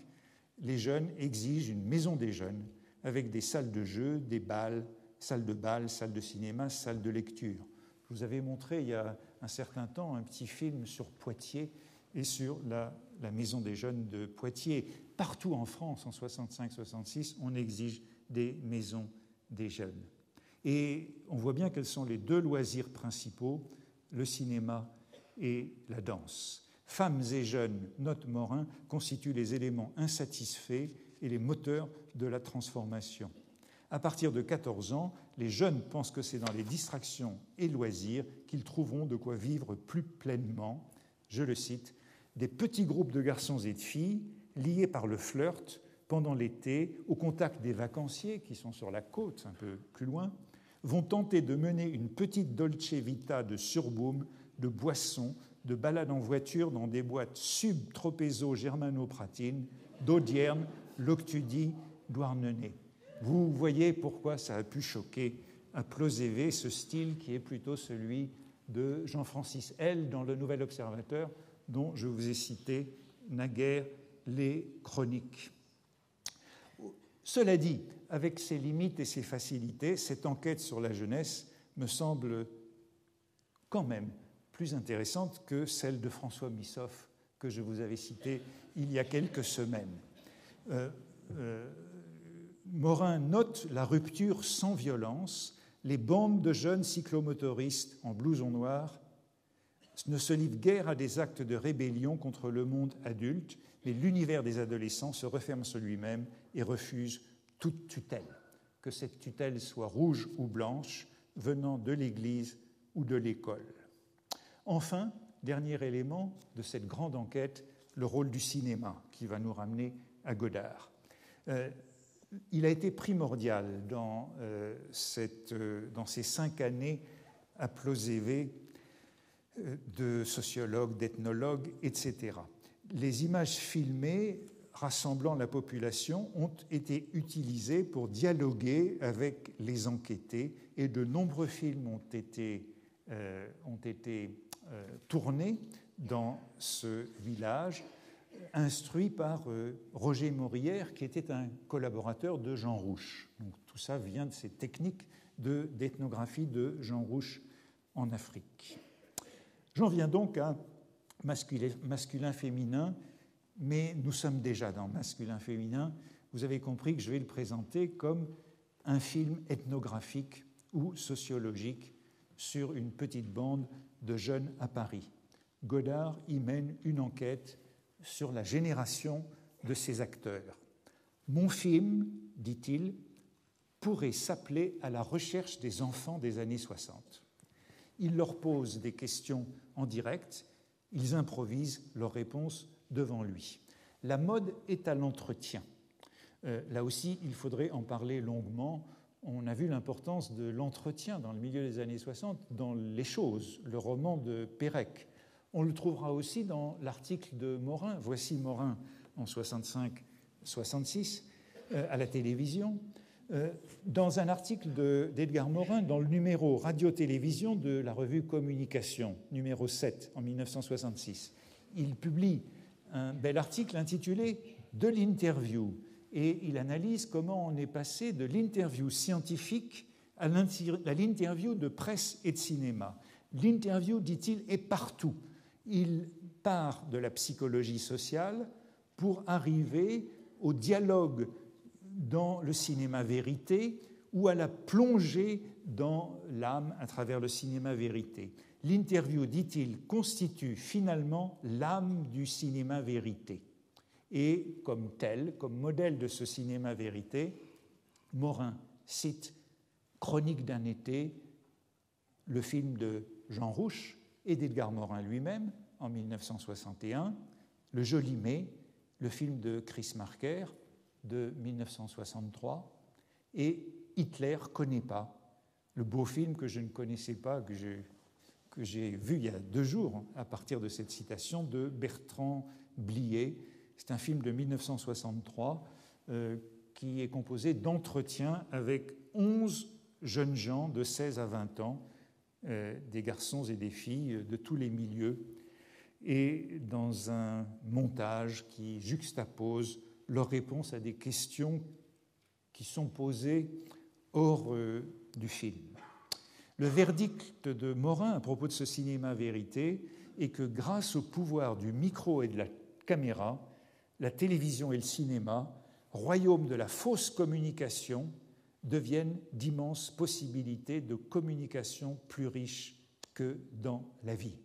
les jeunes exigent une maison des jeunes avec des salles de jeux, des balles, salles de bal, salles de cinéma, salles de lecture. Je vous avais montré il y a un certain temps un petit film sur Poitiers et sur la maison des jeunes de Poitiers. partout en France, en 65-66, on exige des maisons des jeunes. Et on voit bien quels sont les deux loisirs principaux, le cinéma et la danse. Femmes et jeunes, note Morin, constituent les éléments insatisfaits et les moteurs de la transformation. À partir de 14 ans, les jeunes pensent que c'est dans les distractions et loisirs qu'ils trouveront de quoi vivre plus pleinement. Je le cite, « Des petits groupes de garçons et de filles, liés par le flirt pendant l'été, au contact des vacanciers qui sont sur la côte, un peu plus loin, vont tenter de mener une petite dolce vita de surboom, de boissons, de balades en voiture dans des boîtes sub-tropézo-germano-pratines, d'Audierne, Loctudie, Douarnenez. » Vous voyez pourquoi ça a pu choquer à Plozévé, ce style qui est plutôt celui de Jean-Francis L. dans le Nouvel Observateur, dont je vous ai cité naguère les chroniques. Cela dit, avec ses limites et ses facilités, cette enquête sur la jeunesse me semble quand même plus intéressante que celle de François Missoff que je vous avais citée il y a quelques semaines. Morin note la rupture sans violence. Les bandes de jeunes cyclomotoristes en blouson noir ne se livrent guère à des actes de rébellion contre le monde adulte, mais l'univers des adolescents se referme sur lui-même et refuse toute tutelle, que cette tutelle soit rouge ou blanche, venant de l'Église ou de l'école. Enfin, dernier élément de cette grande enquête, le rôle du cinéma, qui va nous ramener à Godard. Il a été primordial dans ces 5 années à Plozévé de sociologues, d'ethnologues, etc. Les images filmées rassemblant la population ont été utilisées pour dialoguer avec les enquêtés et de nombreux films ont été tournés dans ce village, instruit par Roger Morière, qui était un collaborateur de Jean Rouch. Donc, tout ça vient de ces techniques d'ethnographie de Jean Rouch en Afrique. J'en viens donc à masculin-féminin, mais nous sommes déjà dans masculin-féminin. Vous avez compris que je vais le présenter comme un film ethnographique ou sociologique sur une petite bande de jeunes à Paris. Godard y mène une enquête sur la génération de ces acteurs. Mon film, dit-il, pourrait s'appeler « À la recherche des enfants des années 60 ». Il leur pose des questions en direct, ils improvisent leurs réponses devant lui. La mode est à l'entretien. Là aussi, il faudrait en parler longuement. On a vu l'importance de l'entretien dans le milieu des années 60 dans Les Choses, le roman de Pérec. On le trouvera aussi dans l'article de Morin, Voici Morin en 65-66, à la télévision, dans un article d'Edgar Morin dans le numéro Radio-Télévision de la revue Communication, numéro 7, en 1966. Il publie un bel article intitulé « De l'interview » et il analyse comment on est passé de l'interview scientifique à l'interview de presse et de cinéma. L'interview, dit-il, est partout. Il part de la psychologie sociale pour arriver au dialogue dans le cinéma vérité ou à la plongée dans l'âme à travers le cinéma vérité. L'interview, dit-il, constitue finalement l'âme du cinéma vérité. Et comme tel, comme modèle de ce cinéma vérité, Morin cite Chronique d'un été, le film de Jean Rouch et d'Edgar Morin lui-même en 1961, Le Joli Mai, le film de Chris Marker de 1963, et Hitler connaît pas, le beau film que je ne connaissais pas, que j'ai vu il y a 2 jours à partir de cette citation de Bertrand Blier. C'est un film de 1963 qui est composé d'entretiens avec 11 jeunes gens de 16 à 20 ans, des garçons et des filles de tous les milieux, et dans un montage qui juxtapose leurs réponses à des questions qui sont posées hors du film. Le verdict de Morin à propos de ce cinéma vérité est que grâce au pouvoir du micro et de la caméra, la télévision et le cinéma, royaume de la fausse communication, deviennent d'immenses possibilités de communication plus riches que dans la vie.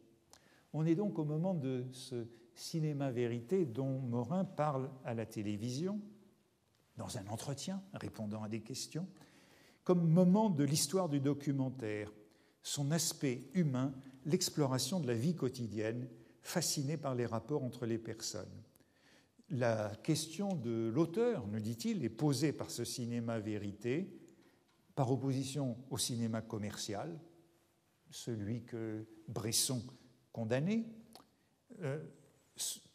On est donc au moment de ce cinéma-vérité dont Morin parle à la télévision, dans un entretien répondant à des questions, comme moment de l'histoire du documentaire, son aspect humain, l'exploration de la vie quotidienne, fascinée par les rapports entre les personnes. La question de l'auteur, nous dit-il, est posée par ce cinéma-vérité, par opposition au cinéma commercial, celui que Bresson condamnait,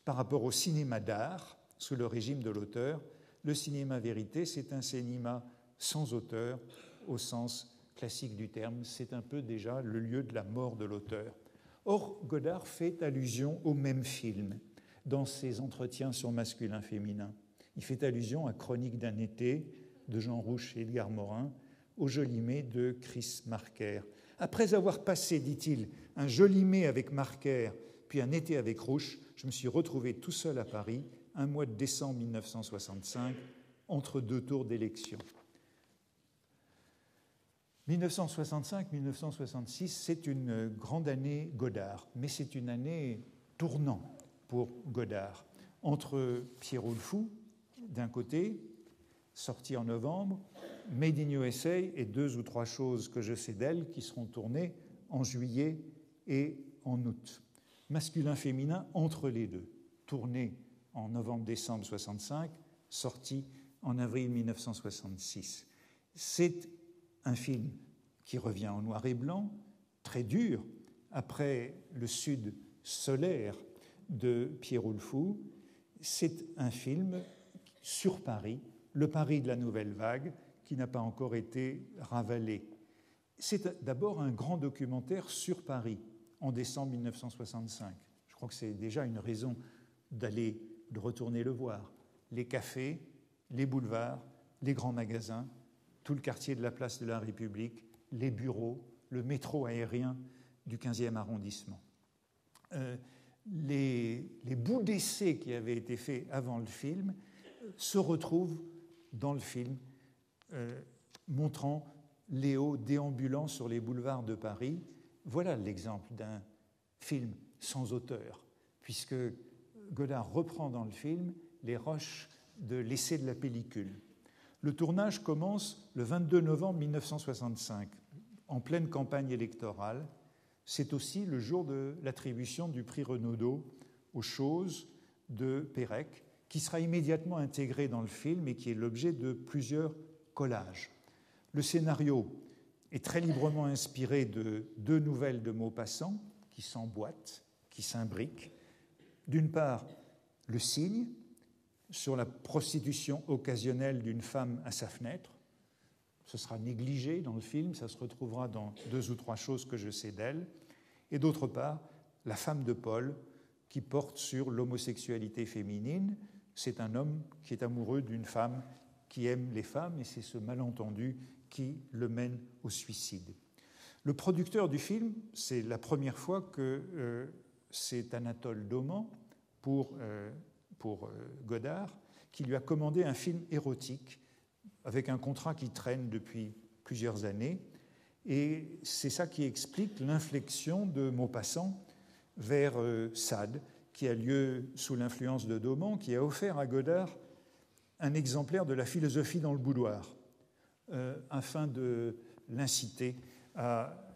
par rapport au cinéma d'art, sous le régime de l'auteur. Le cinéma-vérité, c'est un cinéma sans auteur, au sens classique du terme. C'est un peu déjà le lieu de la mort de l'auteur. Or, Godard fait allusion au même film dans ses entretiens sur masculin-féminin. Il fait allusion à Chronique d'un été de Jean Rouch et Edgar Morin, au Joli Mai de Chris Marker. Après avoir passé, dit-il, un Joli Mai avec Marker, puis un été avec Rouch, je me suis retrouvé tout seul à Paris, un mois de décembre 1965, entre deux tours d'élection. 1965-1966, c'est une grande année Godard, mais c'est une année tournant pour Godard, entre Pierrot le Fou, d'un côté, sorti en novembre, Made in USA et 2 ou 3 choses que je sais d'elle qui seront tournées en juillet et en août. Masculin-féminin entre les deux, tourné en novembre-décembre 65, sorti en avril 1966. C'est un film qui revient en noir et blanc, très dur, après le Sud solaire de Pierrot le Fou. C'est un film sur Paris, le Paris de la Nouvelle Vague, qui n'a pas encore été ravalé. C'est d'abord un grand documentaire sur Paris, en décembre 1965. Je crois que c'est déjà une raison de retourner le voir. Les cafés, les boulevards, les grands magasins, tout le quartier de la place de la République, les bureaux, le métro aérien du 15e arrondissement. Les bouts d'essai qui avaient été faits avant le film se retrouvent dans le film, montrant Léo déambulant sur les boulevards de Paris. Voilà l'exemple d'un film sans auteur, puisque Godard reprend dans le film les rushs de l'essai de la pellicule. Le tournage commence le 22 novembre 1965, en pleine campagne électorale. C'est aussi le jour de l'attribution du prix Renaudot aux choses de Pérec, qui sera immédiatement intégré dans le film et qui est l'objet de plusieurs collages. Le scénario est très librement inspiré de 2 nouvelles de Maupassant qui s'emboîtent, qui s'imbriquent. D'une part, Le Cygne, sur la prostitution occasionnelle d'une femme à sa fenêtre. Ce sera négligé dans le film, ça se retrouvera dans 2 ou 3 choses que je sais d'elle. Et d'autre part, La femme de Paul, qui porte sur l'homosexualité féminine. C'est un homme qui est amoureux d'une femme qui aime les femmes, et c'est ce malentendu qui le mène au suicide. Le producteur du film, c'est la première fois que c'est Anatole Dauman pour Godard, qui lui a commandé un film érotique avec un contrat qui traîne depuis plusieurs années. Et c'est ça qui explique l'inflexion de Maupassant vers Sade, qui a lieu sous l'influence de Dauman, qui a offert à Godard un exemplaire de La philosophie dans le boudoir, afin de l'inciter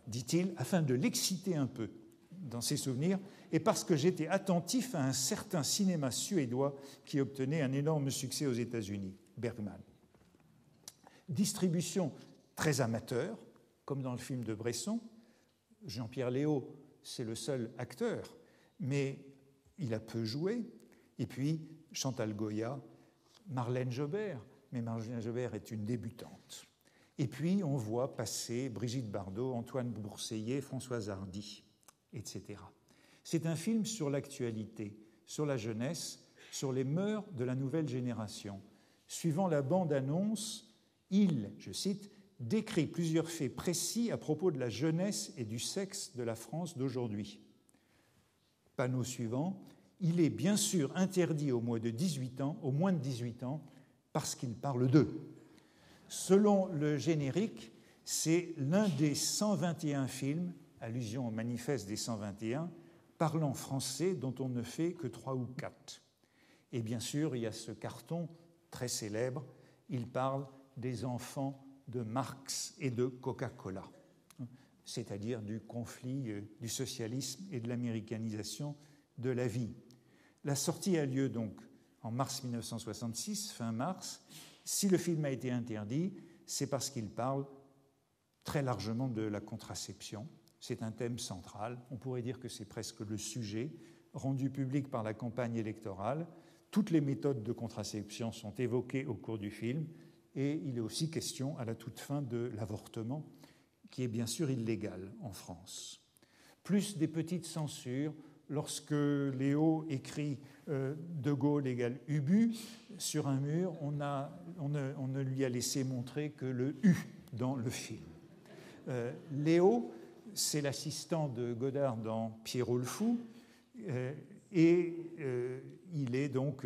dit-il, afin de l'exciter un peu dans ses souvenirs, et parce que j'étais attentif à un certain cinéma suédois qui obtenait un énorme succès aux États-Unis, Bergman. Distribution très amateur, comme dans le film de Bresson. Jean-Pierre Léaud, c'est le seul acteur, mais il a peu joué. Et puis Chantal Goya, Marlène Jobert, mais Marlène Jobert est une débutante. Et puis on voit passer Brigitte Bardot, Antoine Bourseillet, Françoise Hardy, etc. C'est un film sur l'actualité, sur la jeunesse, sur les mœurs de la nouvelle génération. Suivant la bande-annonce, il, je cite, décrit plusieurs faits précis à propos de la jeunesse et du sexe de la France d'aujourd'hui. Panneau suivant, il est bien sûr interdit aux moins de 18 ans, parce qu'il parle d'eux. Selon le générique, c'est l'un des 121 films, allusion au manifeste des 121, parlant français dont on ne fait que 3 ou 4. Et bien sûr, il y a ce carton très célèbre, il parle des enfants de Marx et de Coca-Cola, c'est-à-dire du conflit du socialisme et de l'américanisation de la vie. La sortie a lieu donc en mars 1966, fin mars. Si le film a été interdit, c'est parce qu'il parle très largement de la contraception. C'est un thème central. On pourrait dire que c'est presque le sujet rendu public par la campagne électorale. Toutes les méthodes de contraception sont évoquées au cours du film et il est aussi question à la toute fin de l'avortement, qui est bien sûr illégal en France. Plus des petites censures. Lorsque Léo écrit De Gaulle égale Ubu sur un mur, on ne lui a laissé montrer que le U dans le film. Léo, c'est l'assistant de Godard dans Pierrot le Fou, et il est donc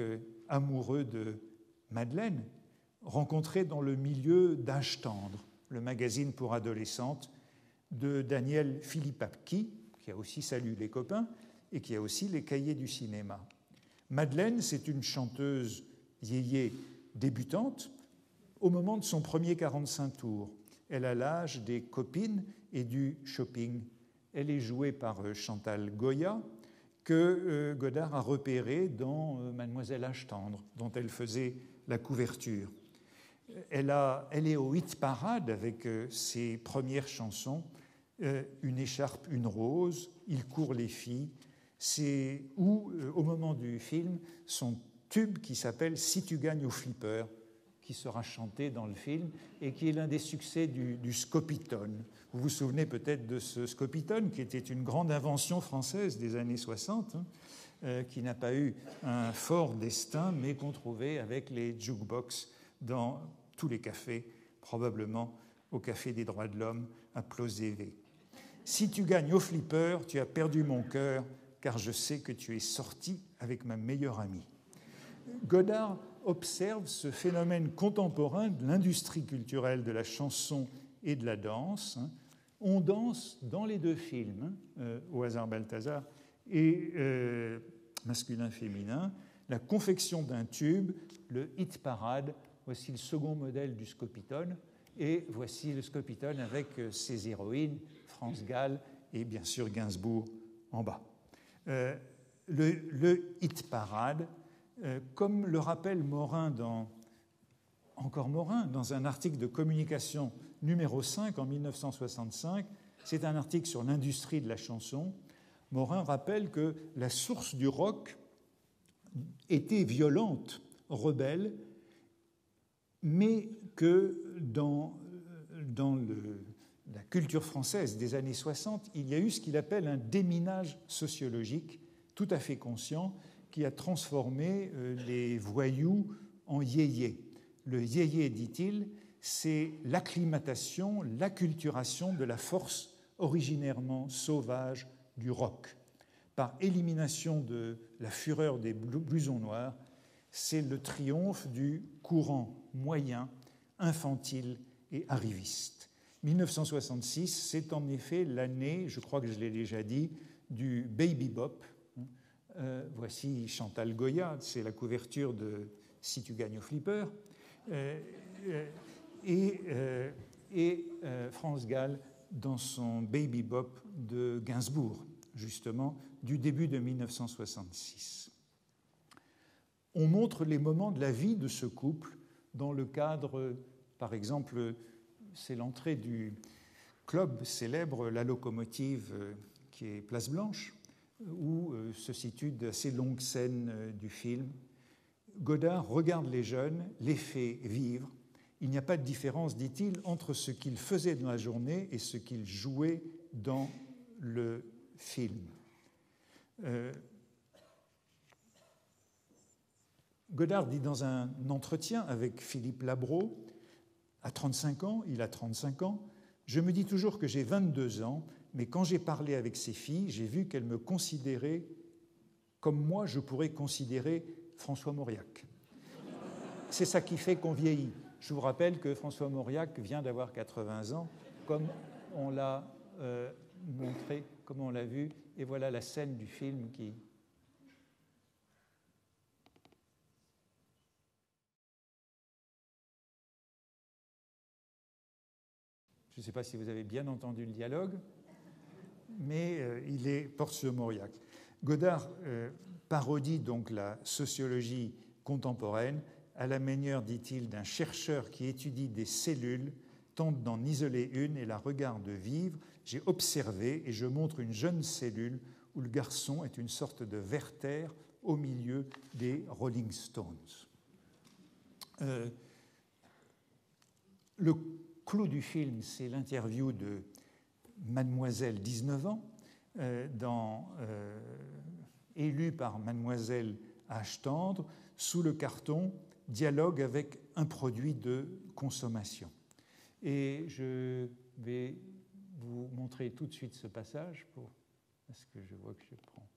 amoureux de Madeleine, rencontrée dans le milieu d'Âge tendre, le magazine pour adolescentes de Daniel Philippaki, qui a aussi Salut les copains, et qui a aussi les cahiers du cinéma. Madeleine, c'est une chanteuse yéyé débutante au moment de son premier 45 tours. Elle a l'âge des copines et du shopping. Elle est jouée par Chantal Goya, que Godard a repérée dans Mademoiselle Âge tendre, dont elle faisait la couverture. Elle est au hit parade avec ses premières chansons, Une écharpe, une rose, Il court les filles. C'est où, au moment du film, son tube qui s'appelle Si tu gagnes au flipper, qui sera chanté dans le film et qui est l'un des succès du scopitone. Vous vous souvenez peut-être de ce scopitone qui était une grande invention française des années 60, qui n'a pas eu un fort destin, mais qu'on trouvait avec les jukebox dans tous les cafés, probablement au Café des droits de l'homme à Plauzévé. Si tu gagnes au flipper, tu as perdu mon cœur, car je sais que tu es sorti avec ma meilleure amie. Godard observe ce phénomène contemporain de l'industrie culturelle de la chanson et de la danse. On danse dans les deux films, au hasard Balthazar et masculin-féminin, la confection d'un tube, le hit parade. Voici le second modèle du scopitone, et voici le scopitone avec ses héroïnes, France Gall et bien sûr Gainsbourg en bas. Le hit parade, comme le rappelle Morin dans un article de Communication numéro 5 en 1965, c'est un article sur l'industrie de la chanson. Morin rappelle que la source du rock était violente, rebelle, mais que dans la culture française des années 60, il y a eu ce qu'il appelle un déminage sociologique tout à fait conscient qui a transformé les voyous en yéyés. Le yéyé, dit-il, c'est l'acclimatation, l'acculturation de la force originairement sauvage du rock. Par élimination de la fureur des blousons noirs, c'est le triomphe du courant moyen, infantile et arriviste. 1966, c'est en effet l'année, je crois que je l'ai déjà dit, du baby bop. Voici Chantal Goya, c'est la couverture de Si tu gagnes au flipper, et France Gall dans son baby bop de Gainsbourg, justement, du début de 1966. On montre les moments de la vie de ce couple dans le cadre, par exemple, c'est l'entrée du club célèbre La Locomotive, qui est Place Blanche, où se situent d'assez longues scènes du film. Godard regarde les jeunes, les fait vivre. Il n'y a pas de différence, dit-il, entre ce qu'ils faisaient dans la journée et ce qu'ils jouaient dans le film. Godard dit dans un entretien avec Philippe Labro, à 35 ans, il a 35 ans, « Je me dis toujours que j'ai 22 ans, mais quand j'ai parlé avec ces filles, j'ai vu qu'elles me considéraient comme moi je pourrais considérer François Mauriac. C'est ça qui fait qu'on vieillit. Je vous rappelle que François Mauriac vient d'avoir 80 ans, comme on l'a montré, comme on l'a vu, et voilà la scène du film qui... Je ne sais pas si vous avez bien entendu le dialogue, mais porte sur Mauriac. Godard parodie donc la sociologie contemporaine à la manière, dit-il, d'un chercheur qui étudie des cellules, tente d'en isoler une et la regarde vivre. J'ai observé et je montre une jeune cellule où le garçon est une sorte de Werther au milieu des Rolling Stones. Le clou du film, c'est l'interview de Mademoiselle, 19 ans, élue par Mademoiselle H. Tendre, sous le carton, dialogue avec un produit de consommation. Et je vais vous montrer tout de suite ce passage, parce que je vois que je prends.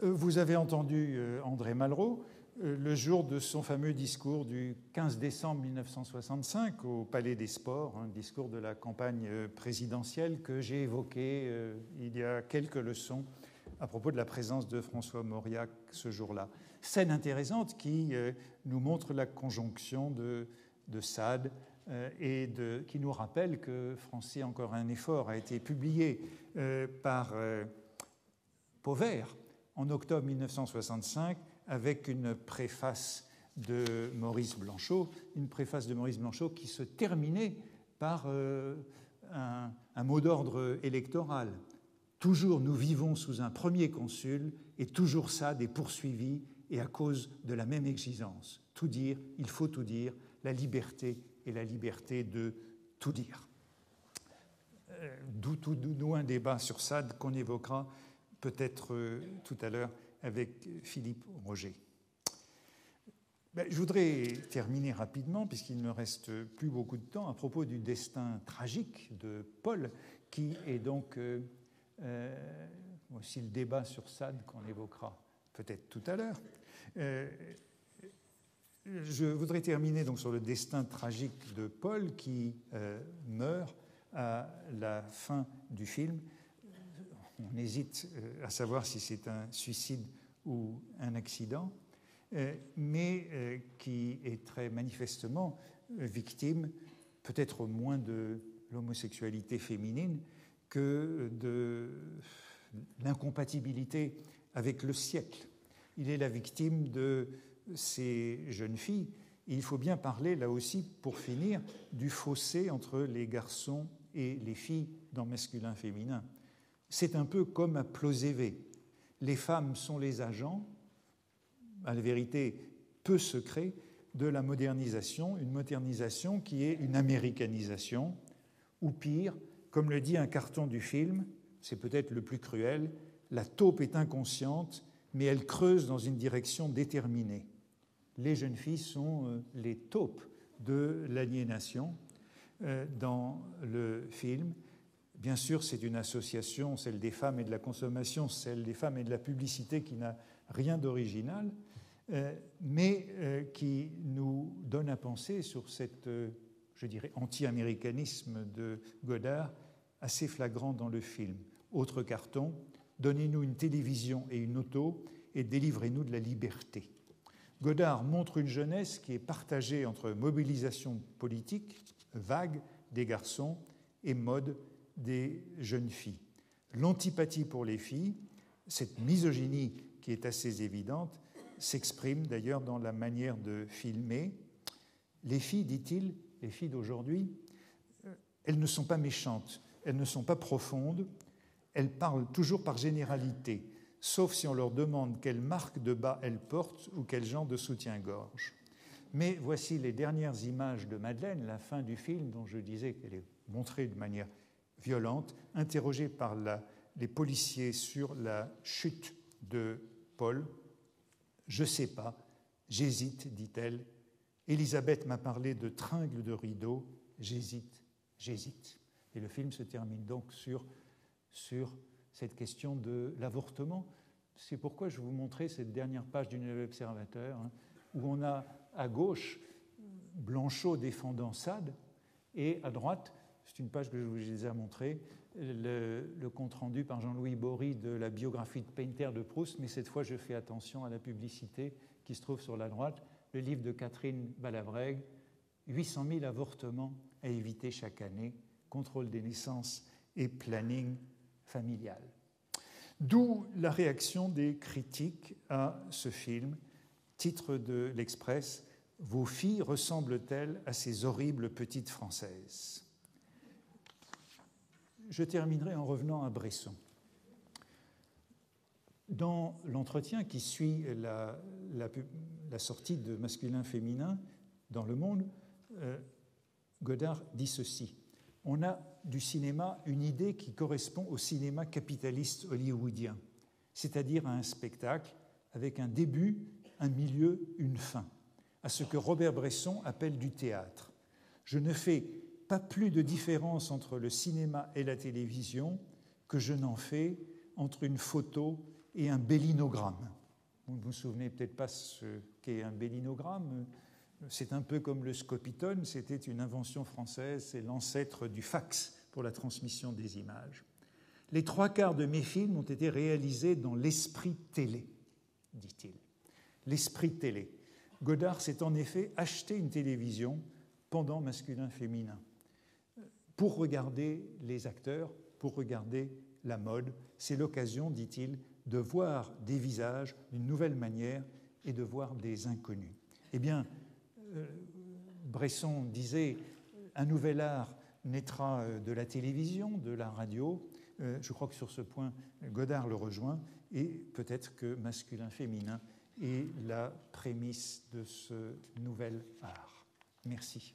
Vous avez entendu André Malraux le jour de son fameux discours du 15 décembre 1965 au Palais des Sports, un discours de la campagne présidentielle que j'ai évoqué il y a quelques leçons à propos de la présence de François Mauriac ce jour-là. Scène intéressante qui nous montre la conjonction de Sade et qui nous rappelle que Français encore un effort a été publié par Pauvert en octobre 1965 avec une préface de Maurice Blanchot, qui se terminait par un mot d'ordre électoral. Toujours nous vivons sous un premier consul et toujours Sade est poursuivi et à cause de la même exigence. Tout dire, il faut tout dire, la liberté et la liberté de tout dire. D'où un débat sur Sade qu'on évoquera peut-être tout à l'heure avec Philippe Roger. Je voudrais terminer rapidement, puisqu'il ne me reste plus beaucoup de temps, à propos du destin tragique de Paul, qui est donc aussi le débat sur Sade qu'on évoquera peut-être tout à l'heure. Je voudrais terminer donc sur le destin tragique de Paul, qui meurt à la fin du film. On hésite à savoir si c'est un suicide ou un accident, mais qui est très manifestement victime, peut-être moins de l'homosexualité féminine que de l'incompatibilité avec le siècle. Il est la victime de ces jeunes filles. Et il faut bien parler, là aussi, pour finir, du fossé entre les garçons et les filles dans masculin-féminin. C'est un peu comme à Plozévé. Les femmes sont les agents, à la vérité peu secret, de la modernisation, une modernisation qui est une américanisation, ou pire, comme le dit un carton du film, c'est peut-être le plus cruel, la taupe est inconsciente, mais elle creuse dans une direction déterminée. Les jeunes filles sont les taupes de l'aliénation dans le film. Bien sûr, c'est une association, celle des femmes et de la consommation, celle des femmes et de la publicité, qui n'a rien d'original, mais qui nous donne à penser sur cette, je dirais, anti-américanisme de Godard, assez flagrant dans le film. Autre carton, donnez-nous une télévision et une auto et délivrez-nous de la liberté. Godard montre une jeunesse qui est partagée entre mobilisation politique, vague des garçons, et mode des jeunes filles. L'antipathie pour les filles, cette misogynie qui est assez évidente, s'exprime d'ailleurs dans la manière de filmer. Les filles, dit-il, les filles d'aujourd'hui, elles ne sont pas méchantes, elles ne sont pas profondes, elles parlent toujours par généralité, sauf si on leur demande quelle marque de bas elles portent ou quel genre de soutien-gorge. Mais voici les dernières images de Madeleine, la fin du film, dont je disais qu'elle est montrée de manière violente, interrogée par les policiers sur la chute de Paul. « Je ne sais pas, j'hésite, dit-elle. Élisabeth m'a parlé de tringles de rideaux, j'hésite, j'hésite. » Et le film se termine donc sur cette question de l'avortement. C'est pourquoi je vous montrais cette dernière page du Nouvel Observateur, hein, où on a à gauche Blanchot défendant Sade, et à droite, c'est une page que je vous ai déjà montrée, le compte-rendu par Jean-Louis Bory de la biographie de Painter de Proust, mais cette fois je fais attention à la publicité qui se trouve sur la droite, le livre de Catherine Balabrègue, 800 000 avortements à éviter chaque année, contrôle des naissances et planning familial. D'où la réaction des critiques à ce film. Titre de l'Express, « Vos filles ressemblent-elles à ces horribles petites Françaises ?» Je terminerai en revenant à Bresson. Dans l'entretien qui suit la sortie de Masculin-Féminin dans Le Monde, Godard dit ceci. « On a du cinéma une idée qui correspond au cinéma capitaliste hollywoodien, c'est-à-dire à un spectacle avec un début, un milieu, une fin, à ce que Robert Bresson appelle du théâtre. Je ne fais pas plus de différence entre le cinéma et la télévision que je n'en fais entre une photo et un bellinogramme. » Vous ne vous souvenez peut-être pas ce qu'est un bellinogramme. C'est un peu comme le scopitone, c'était une invention française, c'est l'ancêtre du fax pour la transmission des images. Les 3/4 de mes films ont été réalisés dans l'esprit télé, dit-il. L'esprit télé. Godard s'est en effet acheté une télévision pendant Masculin-Féminin pour regarder les acteurs, pour regarder la mode. C'est l'occasion, dit-il, de voir des visages d'une nouvelle manière et de voir des inconnus. Eh bien, Bresson disait « Un nouvel art naîtra de la télévision, de la radio ». Je crois que sur ce point, Godard le rejoint, et peut-être que Masculin-Féminin est la prémisse de ce nouvel art. Merci.